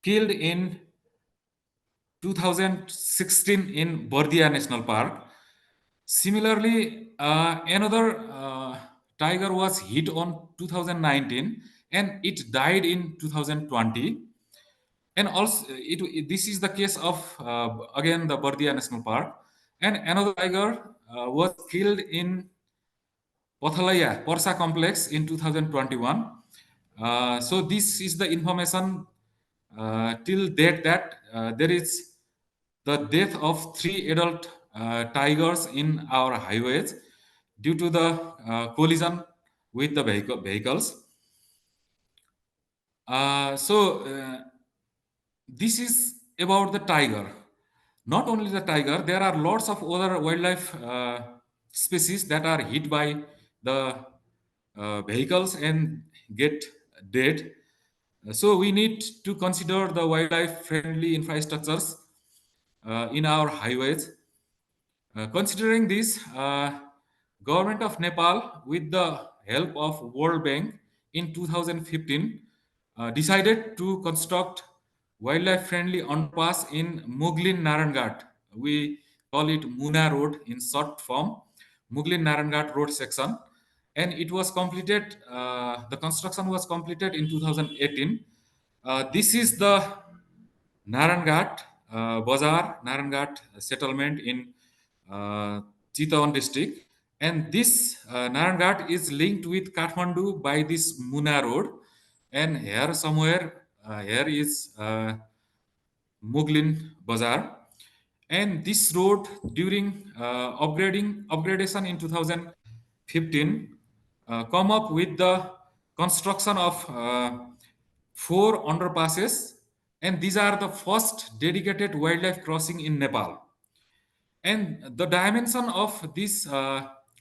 killed in 2016 in Bardia National Park. Similarly, another tiger was hit on 2019 and it died in 2020. And also, this is the case of again the Bardia National Park. And another tiger was killed in Pathalaya Porsa complex in 2021. So this is the information till date that there is the death of 3 adult tigers in our highways due to the collision with the vehicles. This is about the tiger. Not only the tiger, there are lots of other wildlife species that are hit by the vehicles and get dead. So we need to consider the wildlife friendly infrastructures in our highways. Considering this, government of Nepal, with the help of World Bank in 2015, decided to construct wildlife-friendly underpass in Muglin Naranghat. We call it Muna Road in short form, Muglin Naranghat Road section, and it was completed. The construction was completed in 2018. This is the Naranghat Bazar, Naranghat settlement in uh, Chitawan district. And this Naranghat is linked with Kathmandu by this Muna road. And here somewhere, here is Muglin Bazar. And this road during upgradation in 2015 come up with the construction of 4 underpasses, and these are the first dedicated wildlife crossing in Nepal. And the dimension of this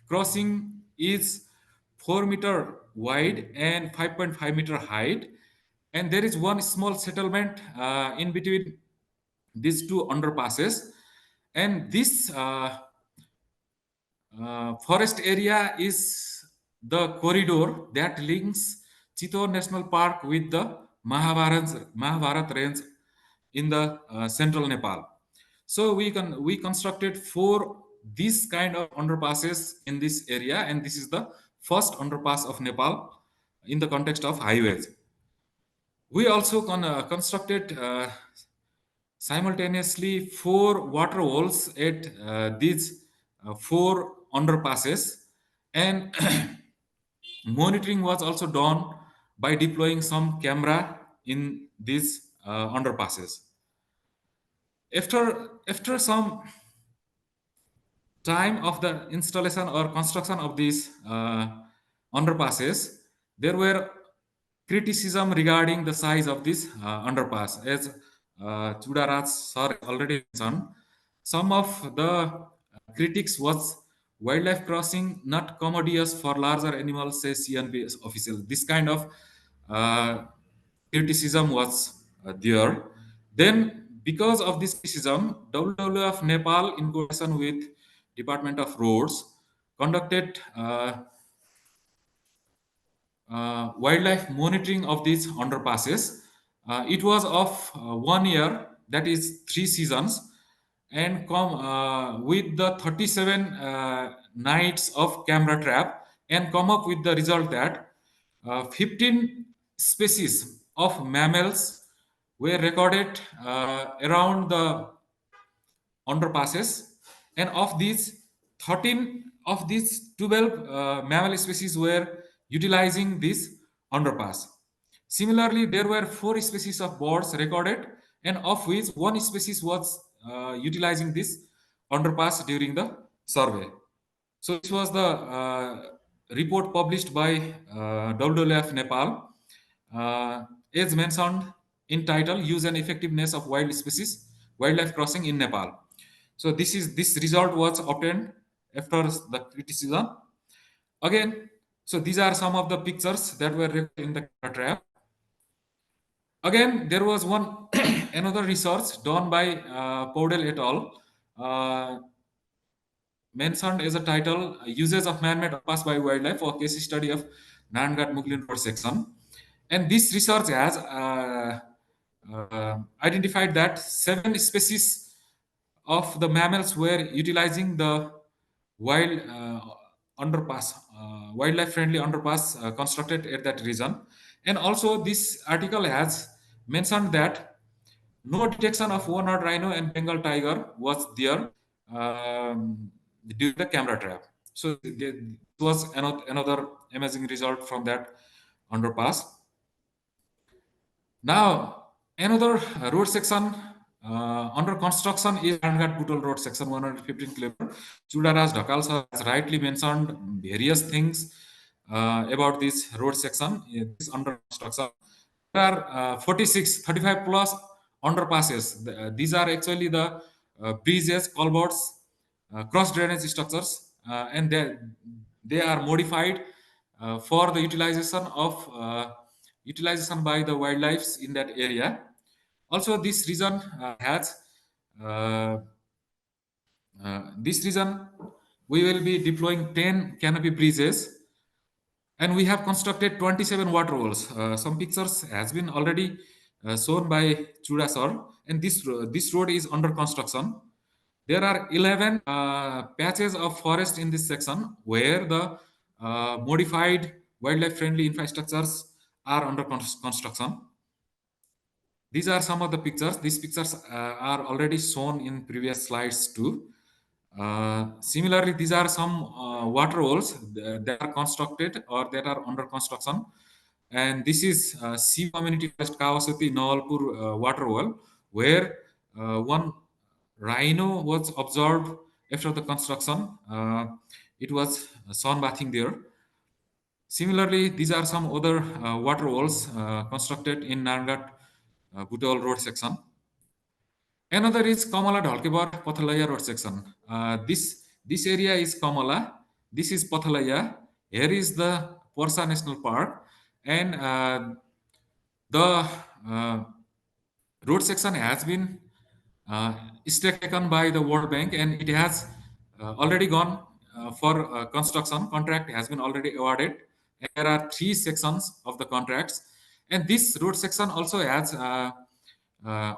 crossing is 4 meter wide and 5.5 meter height. And there is one small settlement in between these two underpasses. And this forest area is the corridor that links Chittor National Park with the Mahabharat range in the central Nepal. So we constructed 4 these kind of underpasses in this area, and this is the first underpass of Nepal in the context of highways. We also constructed simultaneously 4 water holes at these 4 underpasses, and monitoring was also done by deploying some camera in these underpasses. After some time of the installation or construction of these underpasses, there were criticism regarding the size of this underpass. As Chudaraj sir already mentioned, some of the critics was wildlife crossing not commodious for larger animals, say CNP official. This kind of uh, criticism was there. Then, because of this criticism, WWF Nepal, in coordination with Department of Roads, conducted wildlife monitoring of these underpasses. It was of 1 year, that is 3 seasons, and come with the 37 nights of camera trap, and come up with the result that 15 species of mammals were recorded around the underpasses, and of these 13 of these 12 mammal species were utilizing this underpass. Similarly, there were 4 species of birds recorded, and of which 1 species was utilizing this underpass during the survey. So this was the report published by WWF Nepal, as mentioned in title, Use and Effectiveness of Wild Species Wildlife Crossing in Nepal. So this result was obtained after the criticism. Again, so these are some of the pictures that were recorded in the camera trap. Again, there was one another research done by Powdell et al. Mentioned as a title, Uses of Man-Made Underpass by Wildlife, or case study of Nanghat-Muklin Road section. And this research has identified that 7 species of the mammals were utilizing the wild underpass, wildlife-friendly underpass constructed at that region. And also, this article has mentioned that no detection of one-eyed rhino and Bengal tiger was there during the camera trap. So it was another amazing result from that underpass. Now, another road section under construction is Ranghat Butal Road section 115 km. Chudaraj Dhakal sir has rightly mentioned various things about this road section. This under construction. There are 35 plus underpasses. These are actually the bridges, culverts, cross drainage structures, and they are modified for the utilization by the wildlife in that area. Also, this region has this region we will be deploying 10 canopy bridges, and we have constructed 27 water holes. Some pictures has been already shown by Chuda sir, and this road is under construction. There are 11 patches of forest in this section where the modified wildlife-friendly infrastructures are under construction. These are some of the pictures. These pictures are already shown in previous slides too. Similarly, these are some water holes that are constructed or that are under construction. And this is Sea Community Forest Kawasati Nawalpur water hole, where one rhino was observed after the construction. It was sunbathing there. Similarly, these are some other water holes constructed in Nargat Butol Road section. Another is Kamala Dhalkebar Pathalaya Road section. This area is Kamala. This is Pathalaya. Here is the Porsa National Park, and The road section has been stake taken by the World Bank, and it has already gone for construction. Contract has been already awarded. And there are 3 sections of the contracts, and this road section also has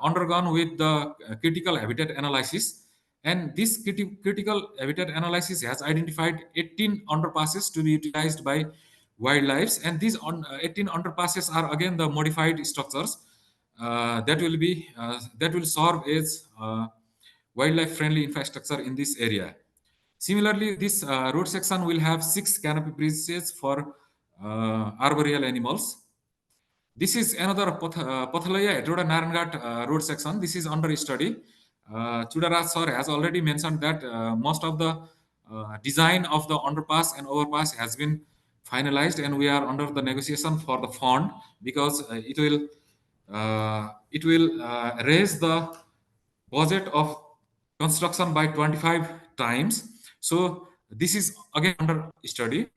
undergone with the critical habitat analysis. And this critical habitat analysis has identified 18 underpasses to be utilized by wildlife, and these 18 underpasses are again the modified structures that will serve as wildlife friendly infrastructure in this area. Similarly, this road section will have 6 canopy bridges for arboreal animals. This is another Pathalaya Hetroda Naranghat road section. This is under study. Chudaraj sir has already mentioned that most of the design of the underpass and overpass has been finalized, and we are under the negotiation for the fund, because it will raise the budget of construction by 25 times. So this is again under study.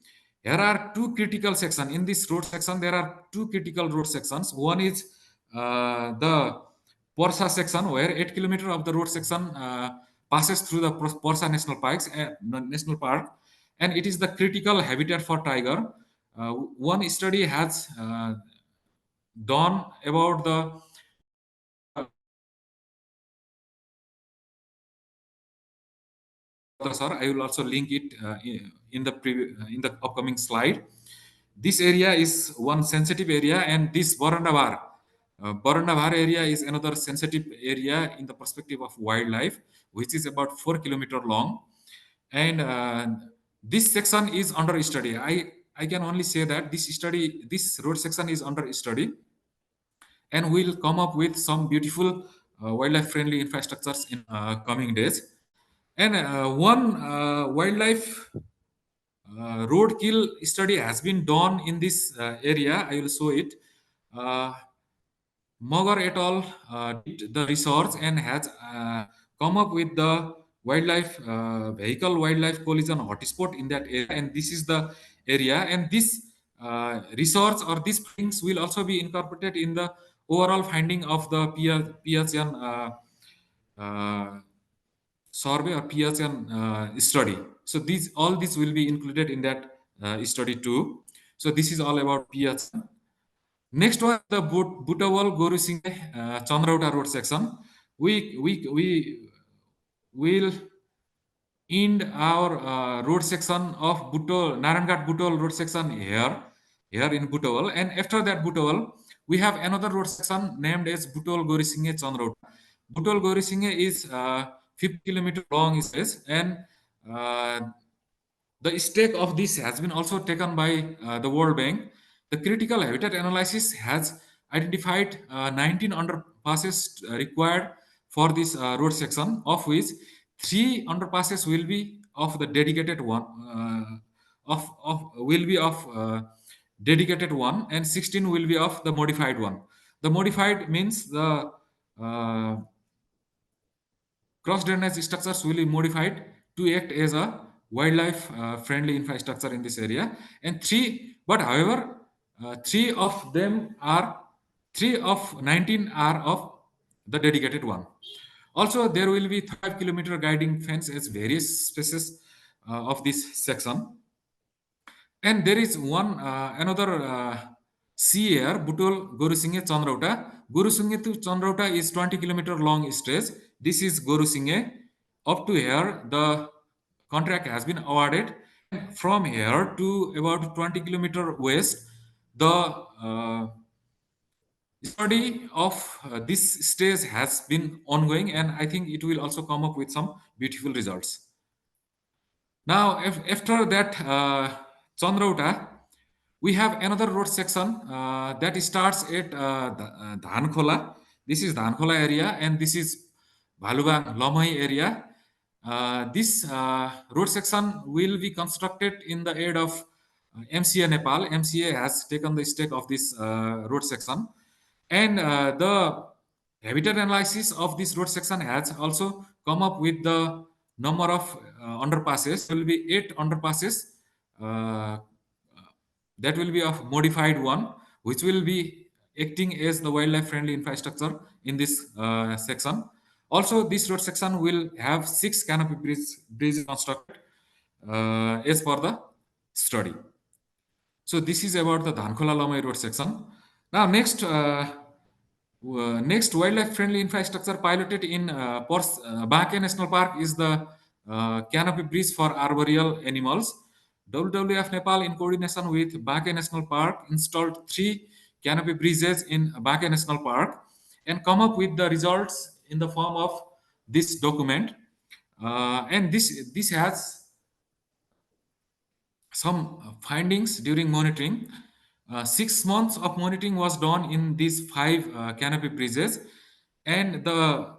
There are 2 critical sections in this road section. There are 2 critical road sections. One is the Porsa section, where 8 kilometers of the road section passes through the Porsa National Park, and it is the critical habitat for tiger. One study has done about the sir. I will also link it in the upcoming slide. This area is one sensitive area, and this Barandavar area is another sensitive area in the perspective of wildlife, which is about 4 kilometers long. And this section is under study. I can only say that this road section is under study, and we'll come up with some beautiful wildlife friendly infrastructures in coming days. And one wildlife roadkill study has been done in this area. I will show it. Mogar et al. Did the research and has come up with the vehicle wildlife collision hotspot in that area, and this is the area. And this research or these things will also be incorporated in the overall finding of the PHN survey or PHN study. So all these will be included in that study too. So this is all about PHN. Next one, the Butawal Gorusinghe Chandrauta road section. We will end our road section of Naranghat Butawal road section here in Butawal, and after that Butawal we have another road section named as Butawal Gorusinghe Chandrauta. Butawal Gorusinghe is 50 kilometers long space, and the stake of this has been also taken by the World Bank. The critical habitat analysis has identified 19 underpasses required for this road section, of which 3 underpasses will be of the dedicated one, dedicated one, and 16 will be of the modified one. The modified means the cross drainage structures will be modified to act as a wildlife friendly infrastructure in this area. And however, 3 of 19 are of the dedicated one. Also, there will be 5-kilometer guiding fence as various spaces of this section. And there is another sea air, Butol Gorusinghe Chandrauta. Gorusinghe to Chandrauta is 20 kilometer long stretch. This is Gorusinghe. Up to here, the contract has been awarded. From here to about 20 kilometer west, the study of this stage has been ongoing, and I think it will also come up with some beautiful results. Now, after that Chandrauta, we have another road section that starts at Dhankhola. This is Dhankhola area, and this is Bhalubang Lamai area. This road section will be constructed in the aid of MCA Nepal. MCA has taken the stake of this road section, and the habitat analysis of this road section has also come up with the number of underpasses. There will be 8 underpasses that will be of modified one, which will be acting as the wildlife friendly infrastructure in this section. Also, this road section will have 6 canopy bridges constructed as per the study. So this is about the Dhankhola Lamai road section. Now next wildlife friendly infrastructure piloted in Baake National Park is the canopy bridge for arboreal animals. WWF Nepal, in coordination with Baake National Park, installed 3 canopy bridges in Baake National Park and come up with the results in the form of this document. And this has some findings during monitoring. 6 months of monitoring was done in these 5 canopy bridges, and the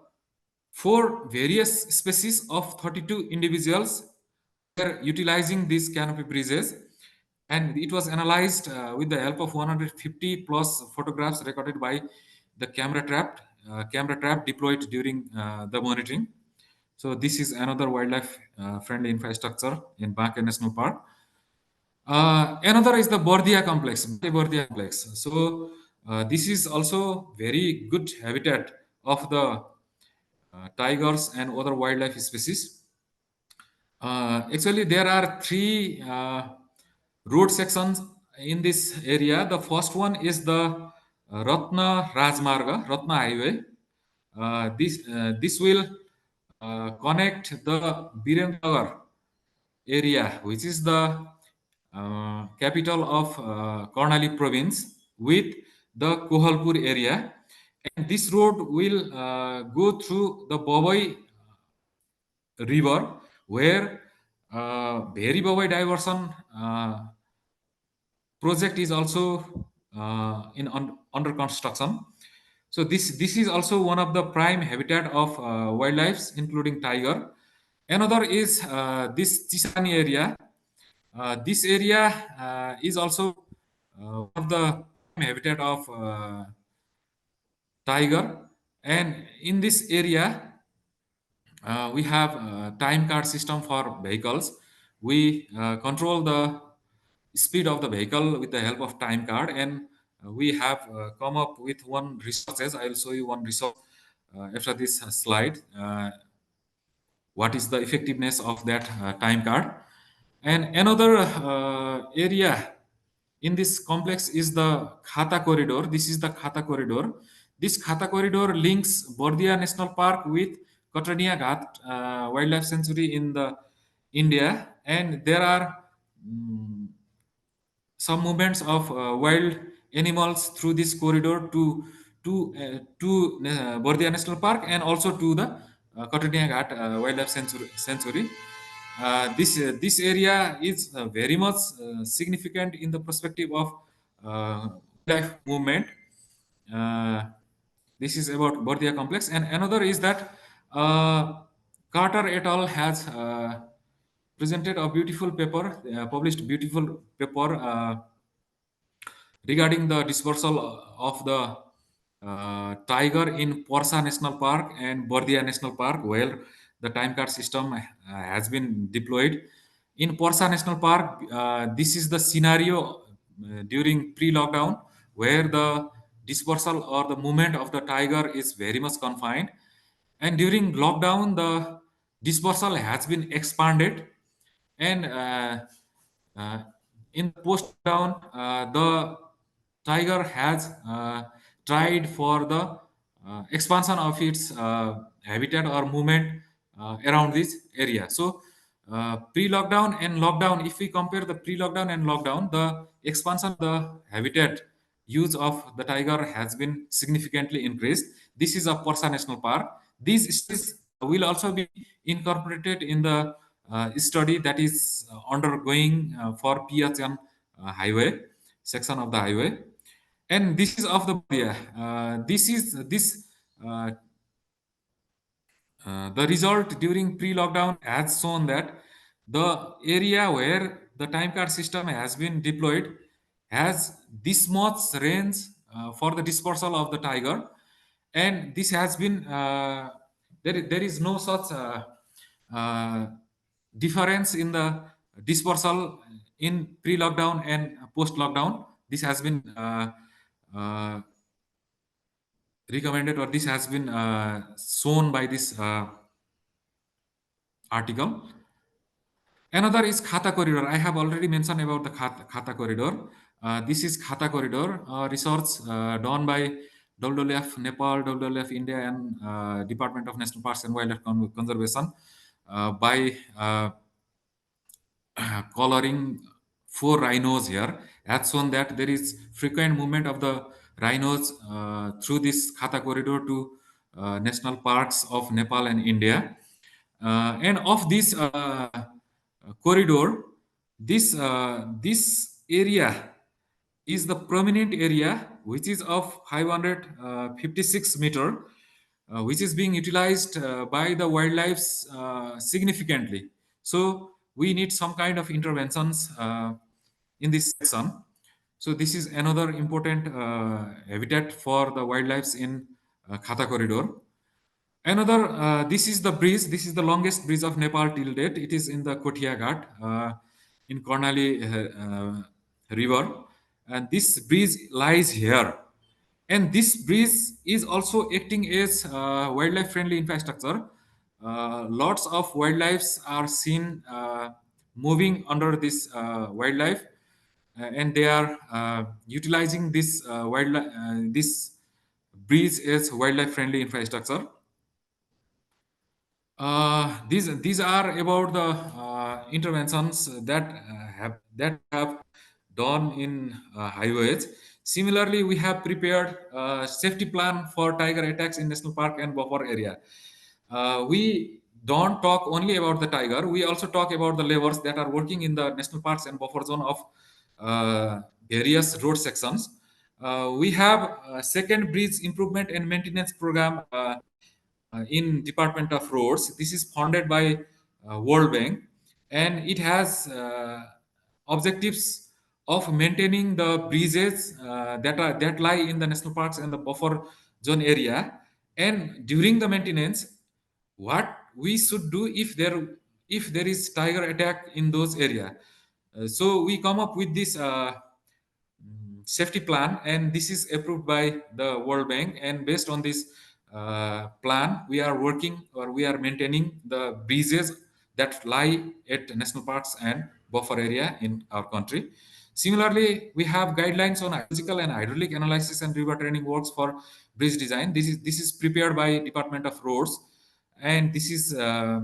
4 various species of 32 individuals were utilizing these canopy bridges, and it was analyzed with the help of 150 plus photographs recorded by the camera trap deployed during the monitoring. So this is another wildlife friendly infrastructure in Baake National Park. Another is the Bordia complex, Bordia complex. So this is also very good habitat of the tigers and other wildlife species. Actually, there are 3 road sections in this area. The first one is the Ratna Rajmarga, Ratna Highway. This will connect the Birennagar area, which is the capital of Karnali province, with the Kohalpur area. And this road will go through the Bawai river, where Bheri Bawai diversion project is also under construction. So this is also one of the prime habitat of wildlife, including tiger. Another is this Chisani area. This area is also one of the prime habitat of tiger, and in this area we have a time card system for vehicles. We control the speed of the vehicle with the help of time card, and we have come up with one resources. I'll show you one resource after this slide. What is the effectiveness of that time card? And another area in this complex is the Khata corridor. This is the Khata corridor. This Khata corridor links Bordia National Park with Katrania Ghat Wildlife Sanctuary in the India, and there are some movements of wild animals through this corridor to Bordia National Park, and also to the Katrania Ghat Wildlife Sanctuary. This area is very much significant in the perspective of life movement. Uh, this is about Bordia complex, and another is that Carter et al. Has presented a beautiful paper, published beautiful paper regarding the dispersal of the tiger in Porsa National Park and Bordia National Park, where the time card system has been deployed. In Porsa National Park, this is the scenario during pre-lockdown, where the dispersal or the movement of the tiger is very much confined. And during lockdown, the dispersal has been expanded, and in post-lockdown, the tiger has tried for the expansion of its habitat or movement around this area. So pre-lockdown and lockdown, if we compare the pre-lockdown and lockdown, the expansion of the habitat use of the tiger has been significantly increased. This is a Porsa National Park. These studies will also be incorporated in the study that is undergoing for PHN highway section of the highway. And this is of the uh, the result during pre-lockdown has shown that the area where the time card system has been deployed has this much range for the dispersal of the tiger, and this has been there is no such uh, difference in the dispersal in pre-lockdown and post-lockdown. This has been recommended, or this has been shown by this article. Another is Khata corridor. I have already mentioned about the Khata corridor. This is Khata corridor research done by WWF Nepal, WWF India, and Department of National Parks and Wildlife Conservation by coloring 4 rhinos here has shown that there is frequent movement of the rhinos through this Khata corridor to national parks of Nepal and India. And of this corridor, this area is the prominent area which is of 556 meter, which is being utilized by the wildlife significantly. So we need some kind of interventions in this section. So this is another important habitat for the wildlife in Khata corridor. Another, this is the bridge. This is the longest bridge of Nepal till date. It is in the Kotia Ghat in Karnali river, and this bridge lies here. And this bridge is also acting as wildlife-friendly infrastructure. Lots of wildlife are seen moving under this wildlife, and they are utilizing this wildlife, this bridge as wildlife-friendly infrastructure. These are about the interventions that have done in highways. Similarly, we have prepared a safety plan for tiger attacks in national park and buffer area. We don't talk only about the tiger. We also talk about the laborers that are working in the national parks and buffer zone of various road sections. We have a second bridge improvement and maintenance program in Department of Roads. This is funded by World Bank, and it has objectives of maintaining the bridges that lie in the national parks and the buffer zone area. And during the maintenance, what we should do if there is tiger attack in those area. So we come up with this safety plan, and this is approved by the World Bank. And based on this plan, we are working, or we are maintaining the bridges that lie at national parks and buffer area in our country. Similarly, we have guidelines on hydrological and hydraulic analysis and river training works for bridge design. This is prepared by Department of Roads, and this is uh,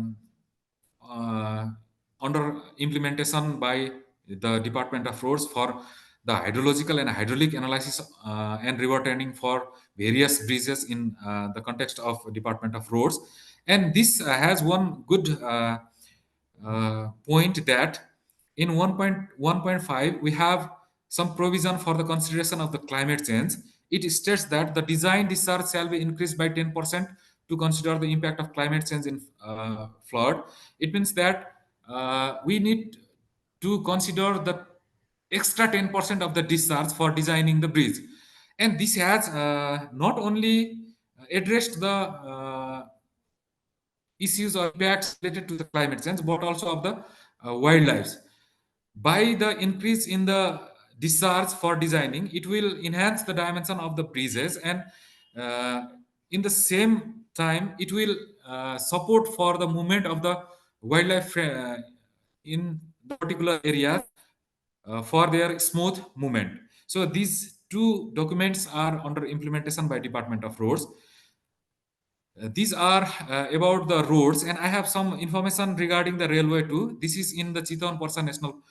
under implementation by the Department of Roads for the hydrological and hydraulic analysis and river training for various bridges in the context of Department of Roads. And this has one good point, that in 1.1.5 we have some provision for the consideration of the climate change. It states that the design discharge shall be increased by 10% to consider the impact of climate change in flood. It means that we need to consider the extra 10% of the discharge for designing the bridge. And this has not only addressed the issues or impacts related to the climate change, but also of the wildlife. By the increase in the discharge for designing, it will enhance the dimension of the bridges, and in the same time, it will support for the movement of the wildlife in the particular areas for their smooth movement. So these two documents are under implementation by Department of Roads. These are about the roads, and I have some information regarding the railway too. This is in the Chiton Parsa National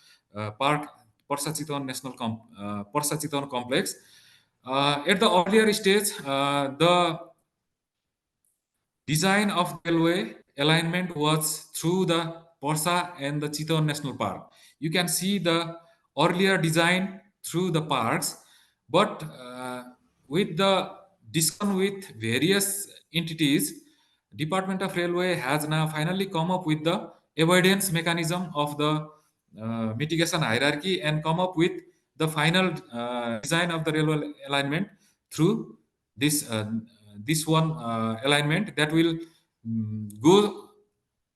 Park, Parsa Chiton Parsa Chiton Complex. At the earlier stage, the design of railway alignment was through the Parsa and the Chiton National Park. You can see the earlier design through the parks, but with the discussion with various entities, Department of Railway has now finally come up with the avoidance mechanism of the mitigation hierarchy, and come up with the final design of the railway alignment through this one alignment that will go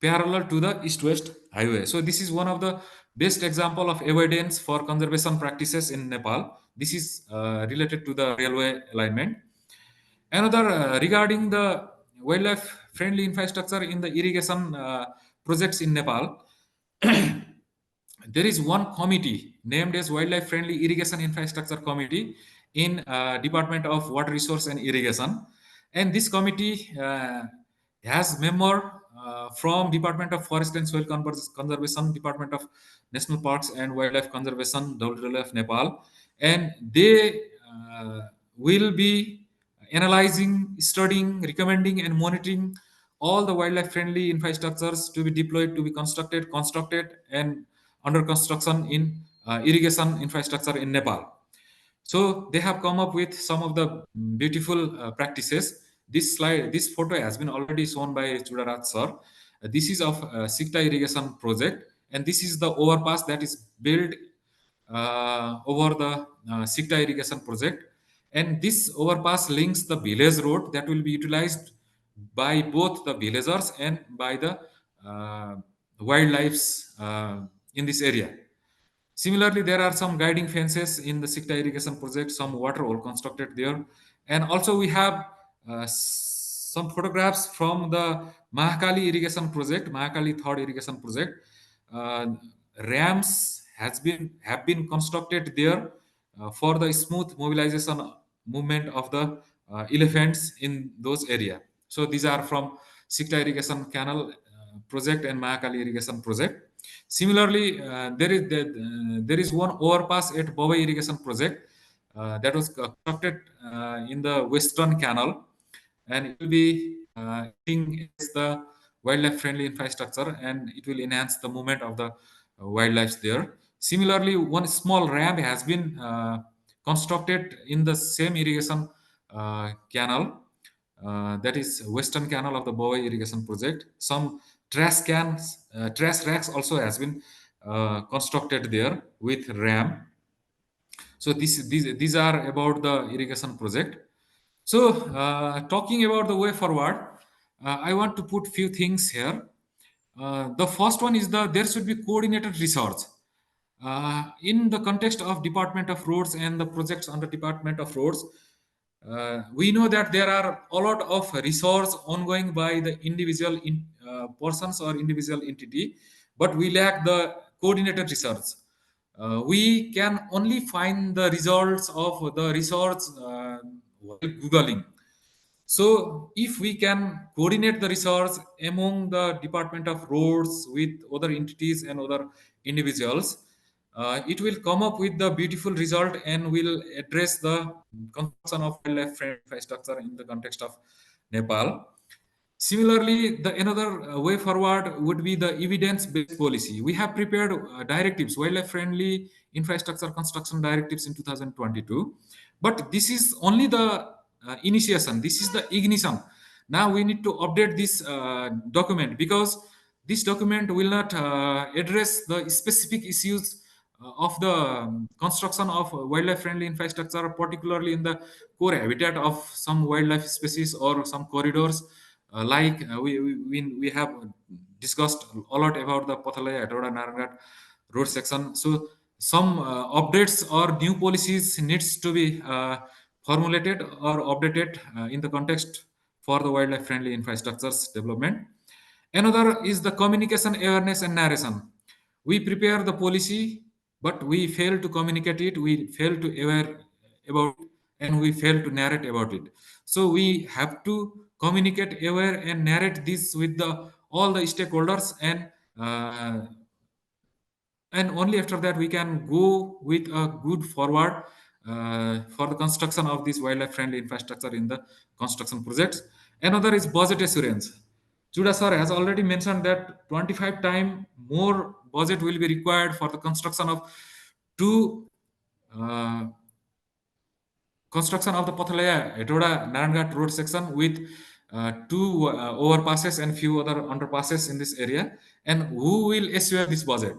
parallel to the east-west highway. So this is one of the best example of avoidance for conservation practices in Nepal. This is related to the railway alignment. Another regarding the wildlife friendly infrastructure in the irrigation projects in Nepal, there is one committee named as Wildlife Friendly Irrigation Infrastructure Committee in Department of Water Resource and Irrigation, and this committee has member from Department of Forest and Soil Conservation, Department of National Parks and Wildlife Conservation, WWF Nepal, and they will be analyzing, studying, recommending, and monitoring all the wildlife friendly infrastructures to be deployed, to be constructed, and under construction in irrigation infrastructure in Nepal. So they have come up with some of the beautiful practices. This photo has been already shown by Chudaraj sir. This is of Sikta irrigation project, and this is the overpass that is built over the Sikta irrigation project. And this overpass links the village road that will be utilized by both the villagers and by the wildlife in this area. Similarly, there are some guiding fences in the Sikta irrigation project, some water hole constructed there. And also we have some photographs from the Mahakali irrigation project, Mahakali third irrigation project. Rams have been constructed there for the smooth mobilization movement of the elephants in those area. So these are from Sikta irrigation canal project and Mahakali irrigation project. Similarly, there is one overpass at Bowai irrigation project that was constructed in the Western Canal, and it will be acting as the wildlife friendly infrastructure, and it will enhance the movement of the wildlife there. Similarly, one small ramp has been constructed in the same irrigation canal, that is Western Canal of the Bowai irrigation project. Some trash racks also has been constructed there with RAM. So these are about the irrigation project. So talking about the way forward, I want to put few things here. The first one is there should be coordinated research. In the context of Department of Roads and the projects under Department of Roads, we know that there are a lot of resource ongoing by the individual persons or individual entity, but we lack the coordinated research. We can only find the results of the research while Googling. So if we can coordinate the research among the Department of Roads with other entities and other individuals, it will come up with the beautiful result and will address the construction of wildlife friendly infrastructure in the context of Nepal. Similarly, the another way forward would be the evidence-based policy. We have prepared directives, wildlife-friendly infrastructure construction directives in 2022, but this is only the initiation. This is the ignition. Now we need to update this document, because this document will not address the specific issues of the construction of wildlife-friendly infrastructure, particularly in the core habitat of some wildlife species or some corridors. We have discussed a lot about the Pathalaya Hatoda Naranghat road section. So some updates or new policies needs to be formulated or updated in the context for the wildlife friendly infrastructures development. Another is the communication, awareness, and narration. We prepare the policy, but we fail to communicate it, we fail to aware about it, and we fail to narrate about it. So we have to communicate, aware, and narrate this with all the stakeholders, uh, and only after that we can go with a good forward for the construction of this wildlife friendly infrastructure in the construction projects. Another is budget assurance. Juda sir has already mentioned that 25 times more budget will be required for the construction of two uh, construction of the Pathalaya Hetoda Naranghat road section with two overpasses and few other underpasses in this area. And who will assure this budget?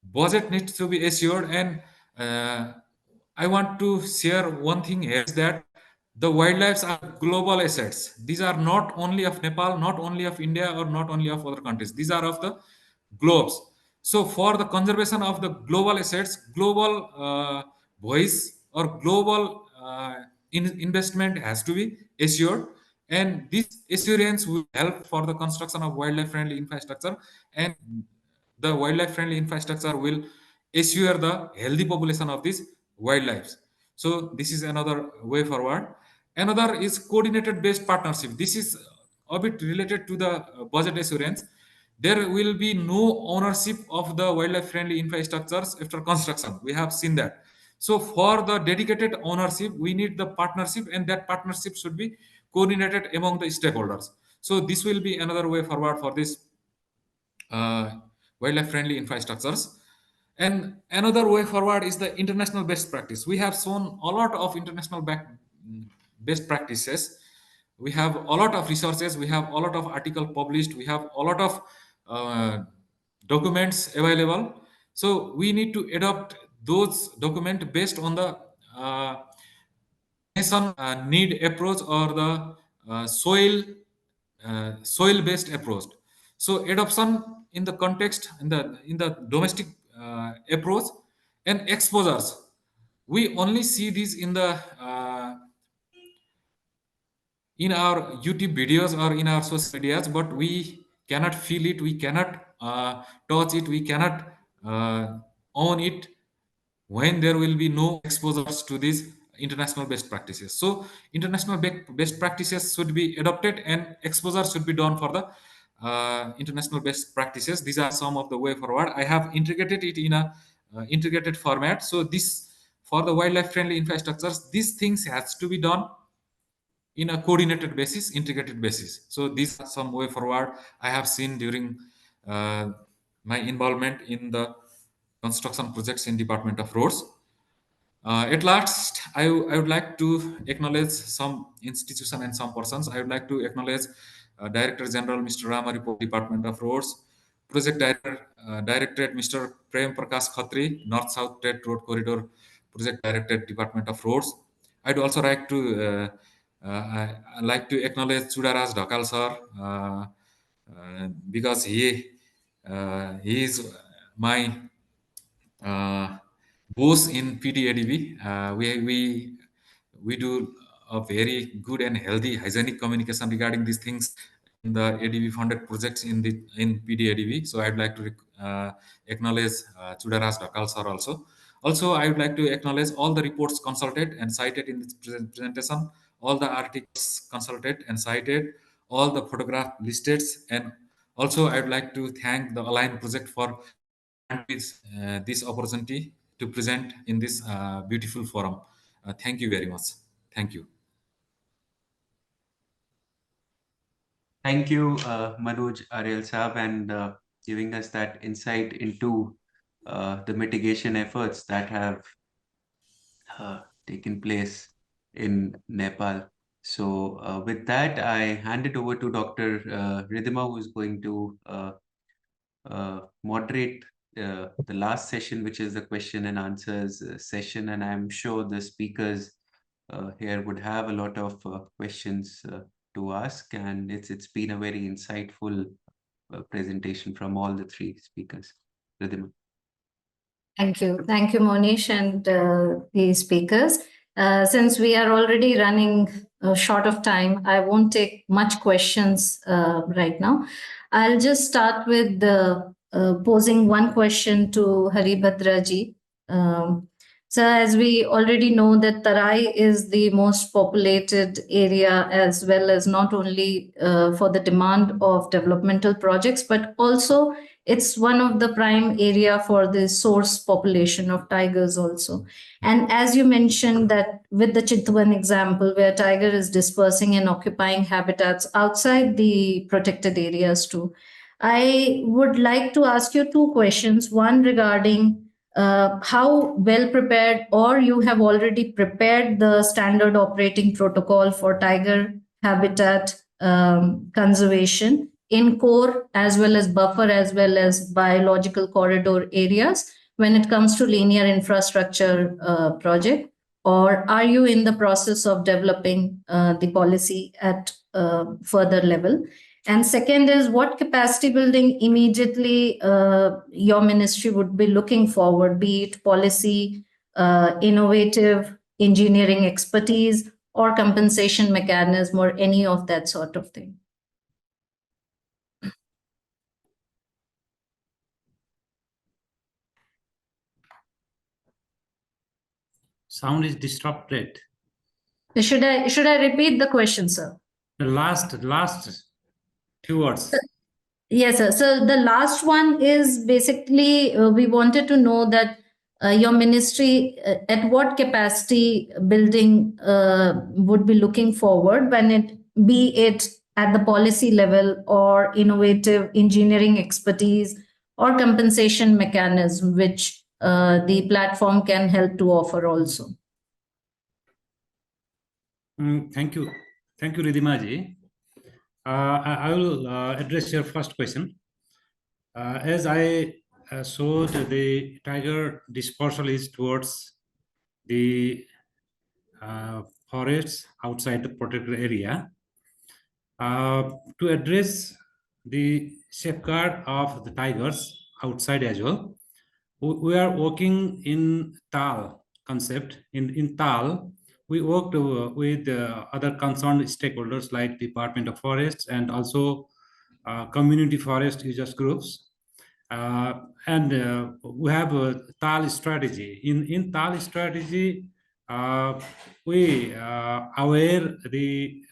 Budget needs to be assured, and I want to share one thing here, is that the wildlife are global assets. These are not only of Nepal, not only of India, or not only of other countries. These are of the globes. So for the conservation of the global assets, global voice or global investment has to be assured, and this assurance will help for the construction of wildlife friendly infrastructure, and the wildlife friendly infrastructure will assure the healthy population of these wildlife. So this is another way forward. Another is coordinated based partnership. This is a bit related to the budget assurance. There will be no ownership of the wildlife friendly infrastructures after construction. We have seen that. So for the dedicated ownership, we need the partnership, and that partnership should be coordinated among the stakeholders. So this will be another way forward for this wildlife friendly infrastructures. And another way forward is the international best practice. We have shown a lot of international best practices. We have a lot of resources, we have a lot of article published, we have a lot of documents available. So we need to adopt those documents based on the nation need approach, or the soil based approach. So adoption in the context, in the domestic approach, and exposures, we only see this in our YouTube videos or in our social medias, but we cannot feel it, we cannot touch it, we cannot own it when there will be no exposures to these international best practices. So international best practices should be adopted, and exposure should be done for the international best practices. These are some of the way forward. I have integrated it in a integrated format. So this, for the wildlife friendly infrastructures, these things has to be done in a coordinated basis, integrated basis. So these are some way forward I have seen during my involvement in the construction projects in Department of Roads. At last, I would like to acknowledge some institution and some persons. I would like to acknowledge Director General Mr. Ramaripo, Department of Roads, Project Directorate Mr. Prem Prakash Khatri, North South Trade Road Corridor Project Directorate, Department of Roads. I'd also like to I like to acknowledge Chudaraj Dhakal sir, because he is my boss in PDADB. We do a very good and healthy hygienic communication regarding these things in the ADB funded projects in PDADB. So I'd like to acknowledge Chudaraj Dhakal sir also. Also, I would like to acknowledge all the reports consulted and cited in this presentation, all the articles consulted and cited, all the photograph listed, and also I would like to thank the Align project for this opportunity to present in this beautiful forum. Thank you very much. Thank you. Thank you, Manoj Ariel Saab, and giving us that insight into the mitigation efforts that have taken place in Nepal. So with that, I hand it over to Dr. Ridhima, who is going to moderate the last session, which is the question and answers session. And I'm sure the speakers here would have a lot of questions to ask. And it's been a very insightful presentation from all the three speakers. Ridhima. Thank you, Monish, and the speakers. Since we are already running short of time, I won't take much questions right now. I'll just start with posing one question to Haribhadra ji. So as we already know that Tarai is the most populated area, as well as not only for the demand of developmental projects, but also it's one of the prime area for the source population of tigers also. And as you mentioned that with the Chitwan example, where tiger is dispersing and occupying habitats outside the protected areas too, I would like to ask you two questions. One regarding how well prepared, or you have already prepared the standard operating protocol for tiger habitat conservation in core as well as buffer as well as biological corridor areas when it comes to linear infrastructure project, or are you in the process of developing the policy at further level? And second is, what capacity building immediately your ministry would be looking forward, be it policy, innovative engineering expertise, or compensation mechanism or any of that sort of thing. Sound is disrupted. Should I repeat the question, sir? The last two words. Yes, sir. So the last one is basically we wanted to know that your ministry at what capacity building would be looking forward when it be it at the policy level or innovative engineering expertise or compensation mechanism, which the platform can help to offer also. Thank you, Ridhimaji. I will address your first question. As I showed, the tiger dispersal is towards the forests outside the protected area. To address the safeguard of the tigers outside as well, we are working in TAL concept. In TAL, we worked with other concerned stakeholders like Department of Forests and also community forest users groups. And we have a TAL strategy. In TAL strategy, we aware the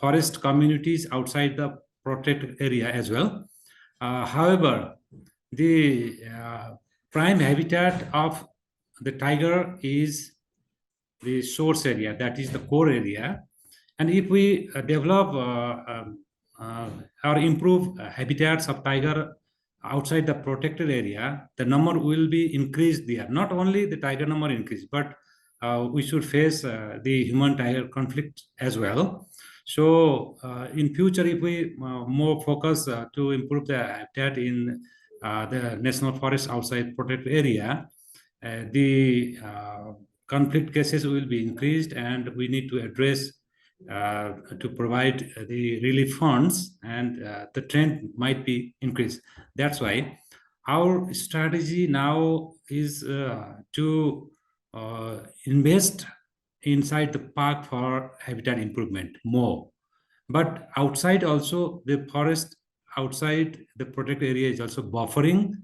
forest communities outside the protected area as well. However, the prime habitat of the tiger is the source area, that is the core area. And if we develop or improve habitats of tiger outside the protected area, the number will be increased there. Not only the tiger number increase, but we should face the human-tiger conflict as well. So in future, if we more focus to improve the habitat in the national forest outside protected area, the conflict cases will be increased, and we need to address to provide the relief funds, and the trend might be increased. That's why our strategy now is to invest inside the park for habitat improvement more. But outside also, the forest outside the protected area is also buffering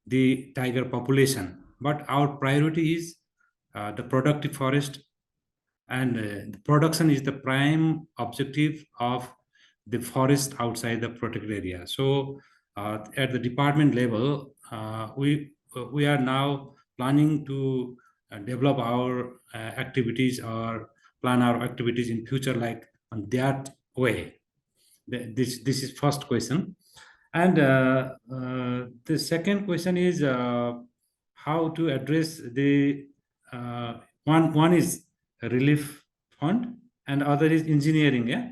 the tiger population. But our priority is the productive forest, and the production is the prime objective of the forest outside the protected area. So at the department level, we are now planning to develop our activities or plan our activities in future like on that way. This is first question. And the second question is how to address the one is relief fund and other is engineering. Yeah,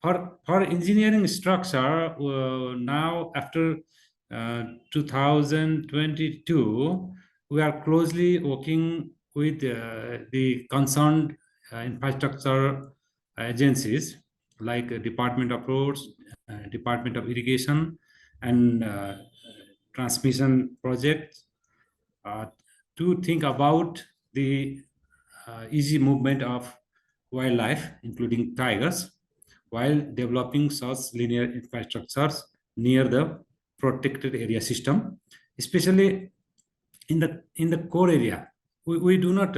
for engineering structure, now after 2022, we are closely working with the concerned infrastructure agencies like Department of Roads, Department of Irrigation, and transmission projects to think about the easy movement of wildlife, including tigers, while developing such linear infrastructures near the protected area system, especially in the core area. We do not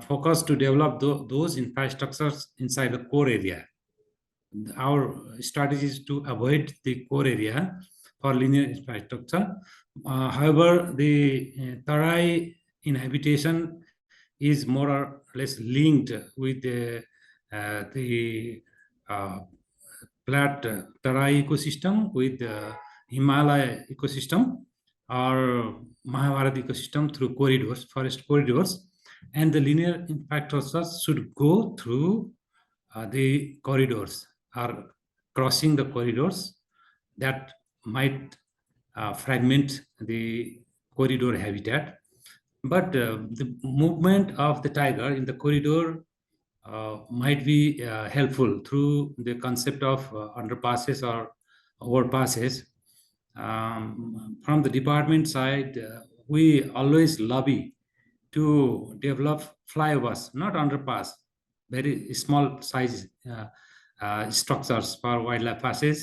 focus to develop those infrastructures inside the core area. Our strategy is to avoid the core area for linear infrastructure. However, the Tarai inhabitation is more or less linked with the flat Tarai ecosystem with the Himalaya ecosystem or Mahabharata ecosystem through corridors, forest corridors, and the linear infrastructures should go through the corridors or crossing the corridors that might fragment the corridor habitat. But the movement of the tiger in the corridor might be helpful through the concept of underpasses or overpasses. From the department side, we always lobby to develop flyovers, not underpass, very small size structures for wildlife passage.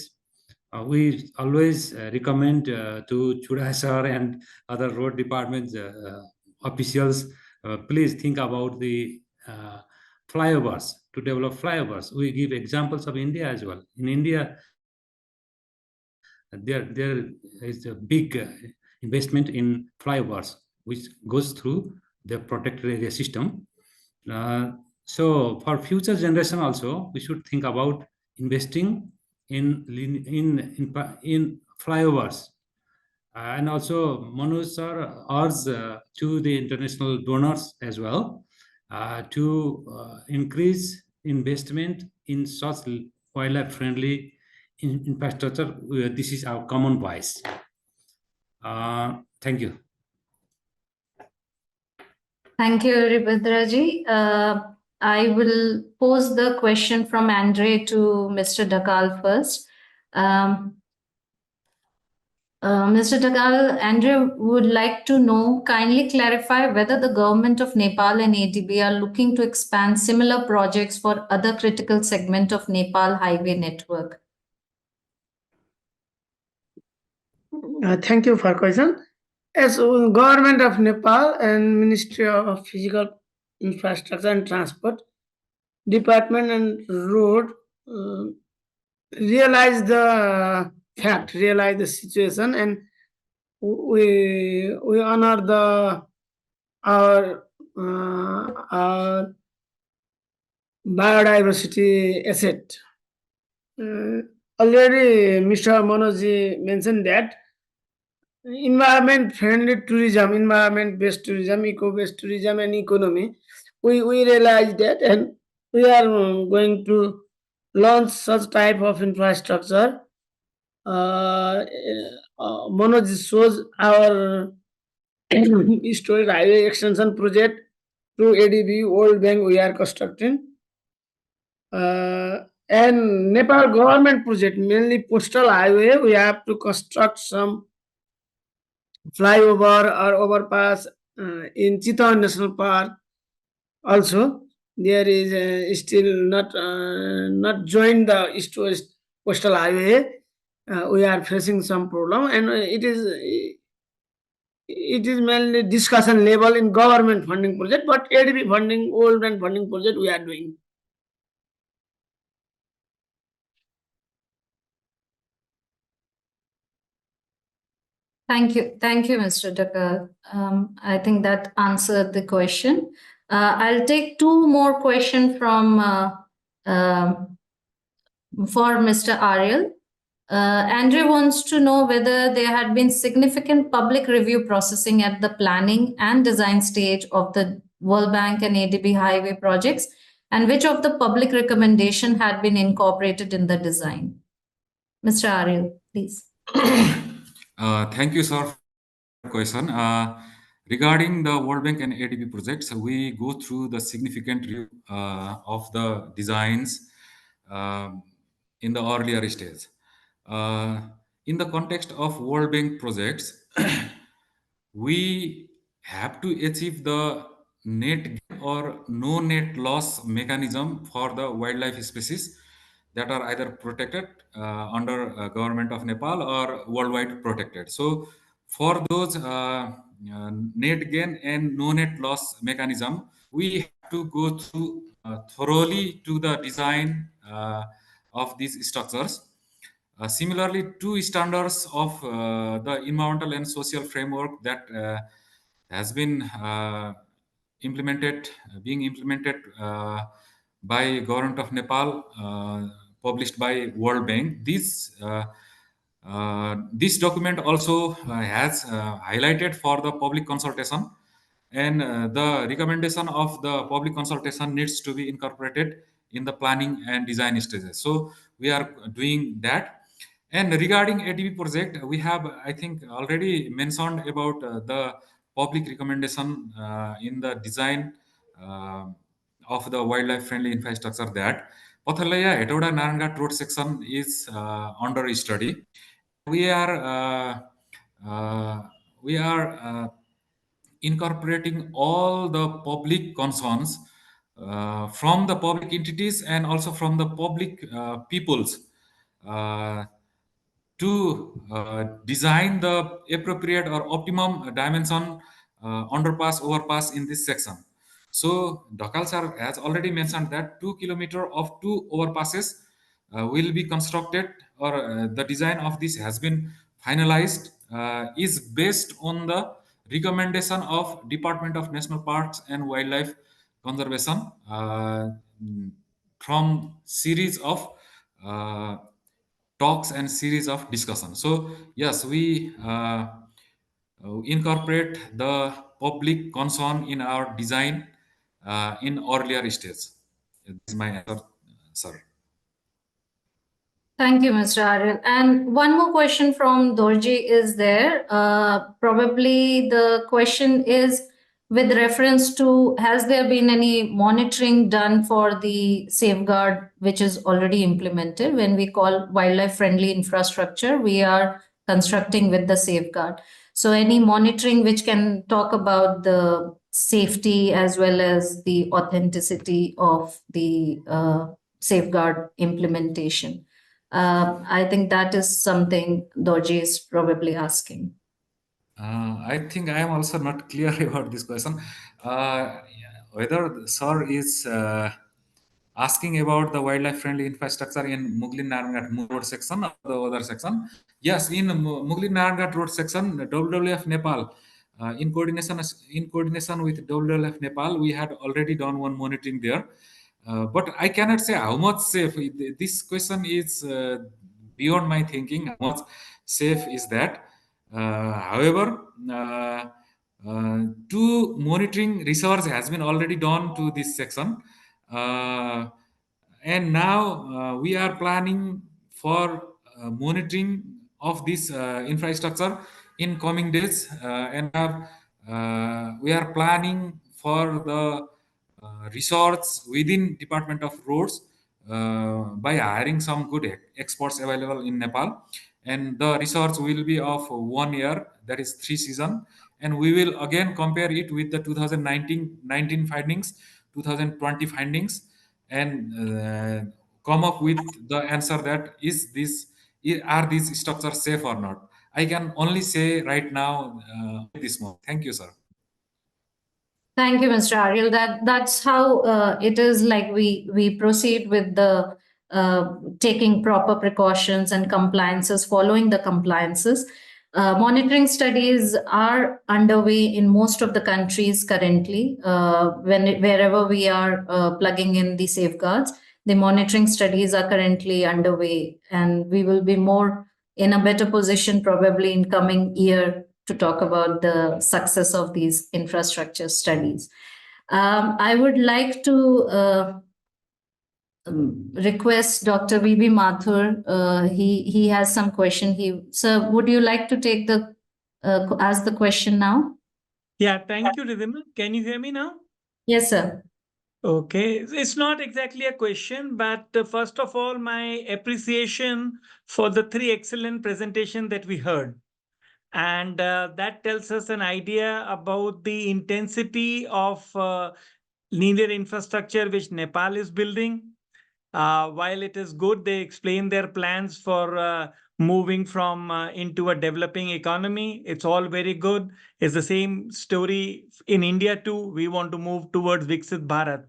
We always recommend to Chudasar and other road departments officials, please think about the flyovers, to develop flyovers. We give examples of India as well. In India, there is a big investment in flyovers, which goes through the protected area system. So for future generation also, we should think about investing in flyovers. And also Manoj sir urged to the international donors as well to increase investment in such wildlife friendly infrastructure. This is our common voice. Thank you. Thank you, Ribhadraji. I will pose the question from Andre to Mr. Dhakal first. Mr. Dhakal, Andre would like to know, kindly clarify whether the government of Nepal and ADB are looking to expand similar projects for other critical segment of Nepal highway network. Thank you for question. As government of Nepal and Ministry of Physical Infrastructure and Transport Department and Road realize the fact, realize the situation, and we honor our biodiversity asset. Already Mr. Manoj mentioned that environment friendly tourism, environment based tourism, eco based tourism and economy, we realize that, and we are going to launch such type of infrastructure. Manoj shows our historic highway extension project through ADB World Bank we are constructing. And Nepal government project, mainly postal highway, we have to construct some flyover or overpass in Chittagong National Park. Also, there is still not joined the east west coastal highway. We are facing some problem, and it is mainly discussion level in government funding project, but ADB funding, World Bank funding project we are doing. Thank you, Mr. Dhakal. I think that answered the question. I'll take two more questions from for Mr. Ariel. Andrew wants to know whether there had been significant public review processing at the planning and design stage of the World Bank and ADB highway projects, and which of the public recommendation had been incorporated in the design. Mr. Ariel, please. Thank you, sir, for the question. Regarding the World Bank and ADB projects, we go through the significant review of the designs in the earlier stage. In the context of World Bank projects, we have to achieve the net gain or no net loss mechanism for the wildlife species that are either protected under government of Nepal or worldwide protected. So for those net gain and no net loss mechanism, we have to go through thoroughly to the design of these structures. Similarly, two standards of the environmental and social framework that has been being implemented by government of Nepal, published by World Bank. This document also has highlighted for the public consultation, and the recommendation of the public consultation needs to be incorporated in the planning and design stages. So we are doing that. And regarding ADB project, we have, I think, already mentioned about the public recommendation in the design of the wildlife friendly infrastructure, that Pathalaya Etoda Naranghat road section is under study. We are incorporating all the public concerns from the public entities and also from the public peoples to design the appropriate or optimum dimension underpass, overpass in this section. So Dhakal sir has already mentioned that 2 kilometers of two overpasses will be constructed, or the design of this has been finalized, is based on the recommendation of Department of National Parks and Wildlife Conservation, from series of uh, talks and series of discussion. So yes, we incorporate the public concern in our design in earlier stage. This is my answer, sir. Thank you, Mr. Aryan. And one more question from Dorji is there. Probably the question is with reference to, has there been any monitoring done for the safeguard which is already implemented? When we call wildlife friendly infrastructure, we are constructing with the safeguard. So any monitoring which can talk about the safety as well as the authenticity of the safeguard implementation. I think that is something Dorji is probably asking. I think I am also not clear about this question. Whether sir is asking about the wildlife-friendly infrastructure in Muglin-Narangat road section or the other section. Yes, in Muglin-Narangat road section, WWF Nepal, in coordination with WWF Nepal, we had already done one monitoring there. But I cannot say how much safe. This question is beyond my thinking. How much safe is that? However, two monitoring research has been already done to this section, and now we are planning for monitoring of this infrastructure in coming days, and we are planning for the research within Department of Roads by hiring some good experts available in Nepal, and the research will be of 1 year, that is 3 seasons, and we will again compare it with the 2019 findings, 2020 findings, and come up with the answer that are these structures safe or not. I can only say right now at this moment. Thank you, sir. Thank you, Mr. Ariel. That's how it is. Like we proceed with the taking proper precautions and compliances, following the compliances. Monitoring studies are underway in most of the countries currently. Wherever we are plugging in the safeguards, the monitoring studies are currently underway, and we will be more in a better position probably in coming year to talk about the success of these infrastructure studies. I would like to request Dr. V.B. Mathur. He has some question. Sir, would you like to take the ask the question now? Yeah, thank you, Ridhima. Can you hear me now? Yes, sir. Okay, it's not exactly a question, but first of all, my appreciation for the three excellent presentations that we heard. And that tells us an idea about the intensity of linear infrastructure which Nepal is building. While it is good, they explain their plans for moving from into a developing economy. It's all very good. It's the same story in India too. We want to move towards Viksit Bharat.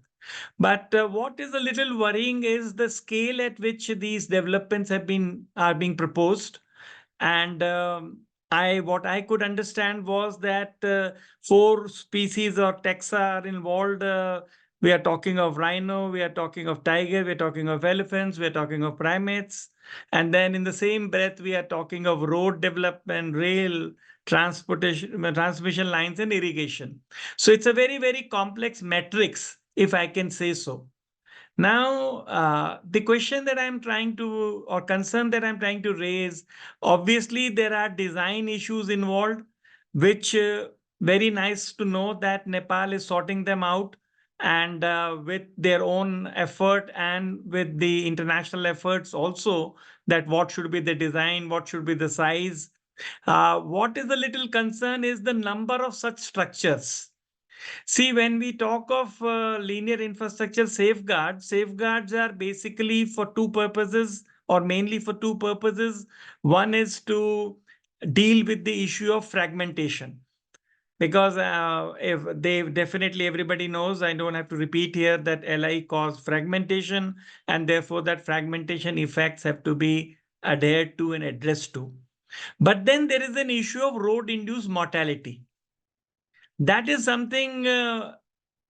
But what is a little worrying is the scale at which these developments are being proposed. And what I could understand was that 4 species or taxa are involved. We are talking of rhino, we are talking of tiger, we are talking of elephants, we are talking of primates. And then in the same breath, we are talking of road development, rail, transportation, transmission lines, and irrigation. So it's a very, very complex matrix, if I can say so. Now, the question that I'm trying to, or concern that I'm trying to raise, obviously there are design issues involved, which very nice to know that Nepal is sorting them out, and with their own effort and with the international efforts also, that what should be the design, what should be the size. What is a little concern is the number of such structures. See, when we talk of linear infrastructure safeguards are basically for two purposes, or mainly for two purposes. One is to deal with the issue of fragmentation. Because if they definitely, everybody knows, I don't have to repeat here, that LI caused fragmentation, and therefore that fragmentation effects have to be adhered to and addressed to. But then there is an issue of road-induced mortality. That is something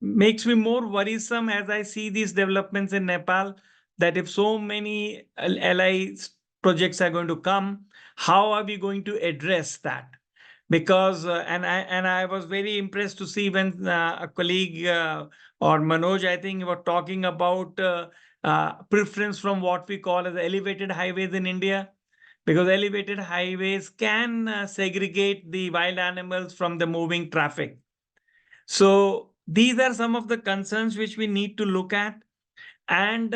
makes me more worrisome as I see these developments in Nepal, that if so many LI projects are going to come, how are we going to address that? Because and I was very impressed to see when a colleague or Manoj, I think, were talking about preference from what we call as elevated highways in India, because elevated highways can segregate the wild animals from the moving traffic. So these are some of the concerns which we need to look at. And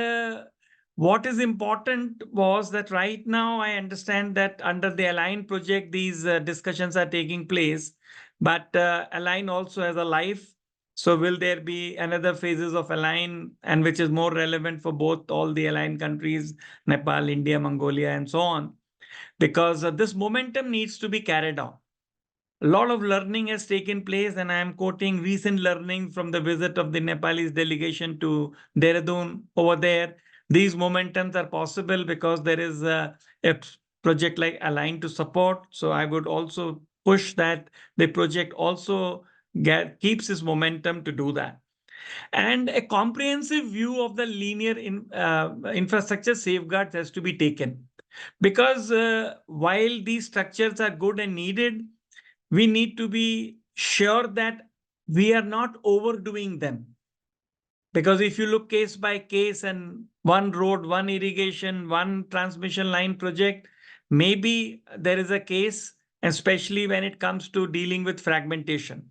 what is important was that right now I understand that under the Align project, these discussions are taking place, but Align also has a life. So will there be another phases of Align, and which is more relevant for both all the Align countries, Nepal, India, Mongolia, and so on, because this momentum needs to be carried on. A lot of learning has taken place, and I am quoting recent learning from the visit of the Nepalese delegation to Dehradun over there. These momentums are possible because there is a project like Align to support. So I would also push that the project also keeps its momentum to do that. And a comprehensive view of the linear infrastructure safeguards has to be taken. Because while these structures are good and needed, we need to be sure that we are not overdoing them. Because if you look case by case, and one road, one irrigation, one transmission line project, maybe there is a case, especially when it comes to dealing with fragmentation.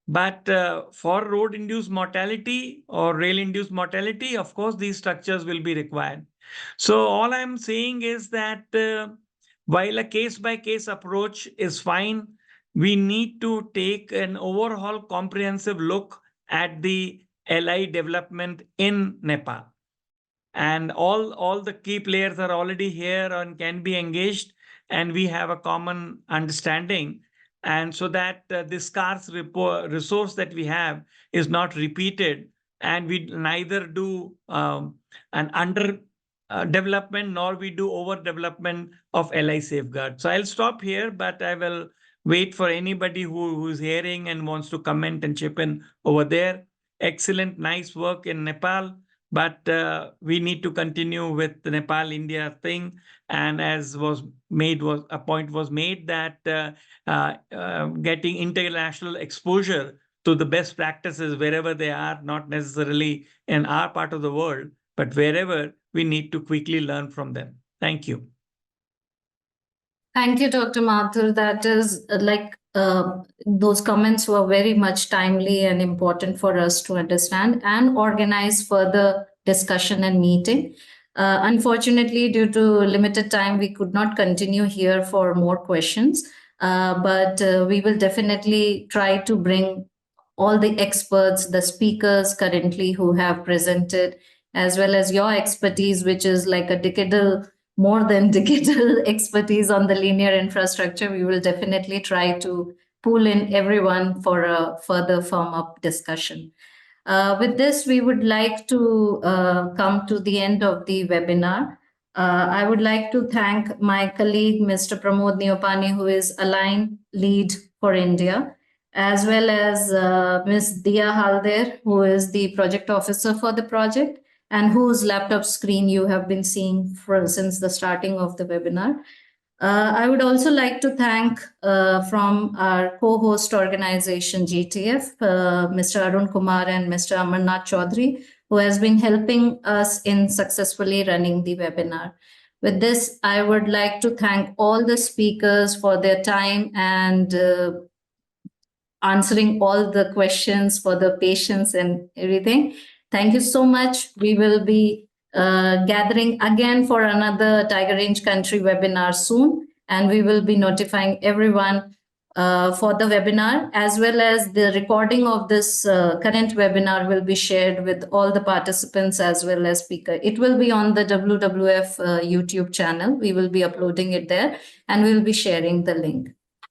But for road-induced mortality or rail-induced mortality, of course, these structures will be required. So all I'm saying is that while a case-by-case approach is fine, we need to take an overall comprehensive look at the LI development in Nepal. And all the key players are already here and can be engaged, and we have a common understanding. And so that this scarce resource that we have is not repeated, and we neither do an under development nor we do overdevelopment of LI safeguard. So I'll stop here, but I will wait for anybody who's hearing and wants to comment and chip in over there. Excellent, nice work in Nepal. But we need to continue with the Nepal-India thing. And as a point was made that getting international exposure to the best practices wherever they are, not necessarily in our part of the world, but wherever, we need to quickly learn from them. Thank you. Thank you, Dr. Mathur. That is those comments were very much timely and important for us to understand and organize further discussion and meeting. Unfortunately, due to limited time, we could not continue here for more questions, but we will definitely try to bring all the experts, the speakers currently who have presented, as well as your expertise, which is like more than decadal expertise on the linear infrastructure. We will definitely try to pull in everyone for a further firm-up discussion. With this, we would like to come to the end of the webinar. I would like to thank my colleague, Mr. Pramod Neopani, who is Align Lead for India, as well as Ms. Dia Halder, who is the project officer for the project, and whose laptop screen you have been seeing since the starting of the webinar. I would also like to thank from our co-host organization, GTF, Mr. Arun Kumar and Mr. Amarnath Chaudhary, who has been helping us in successfully running the webinar. With this, I would like to thank all the speakers for their time and answering all the questions, for the patience and everything. Thank you so much. We will be gathering again for another Tiger Range Country webinar soon, and we will be notifying everyone for the webinar, as well as the recording of this current webinar will be shared with all the participants as well as speaker. It will be on the WWF YouTube channel. We will be uploading it there and we will be sharing the link.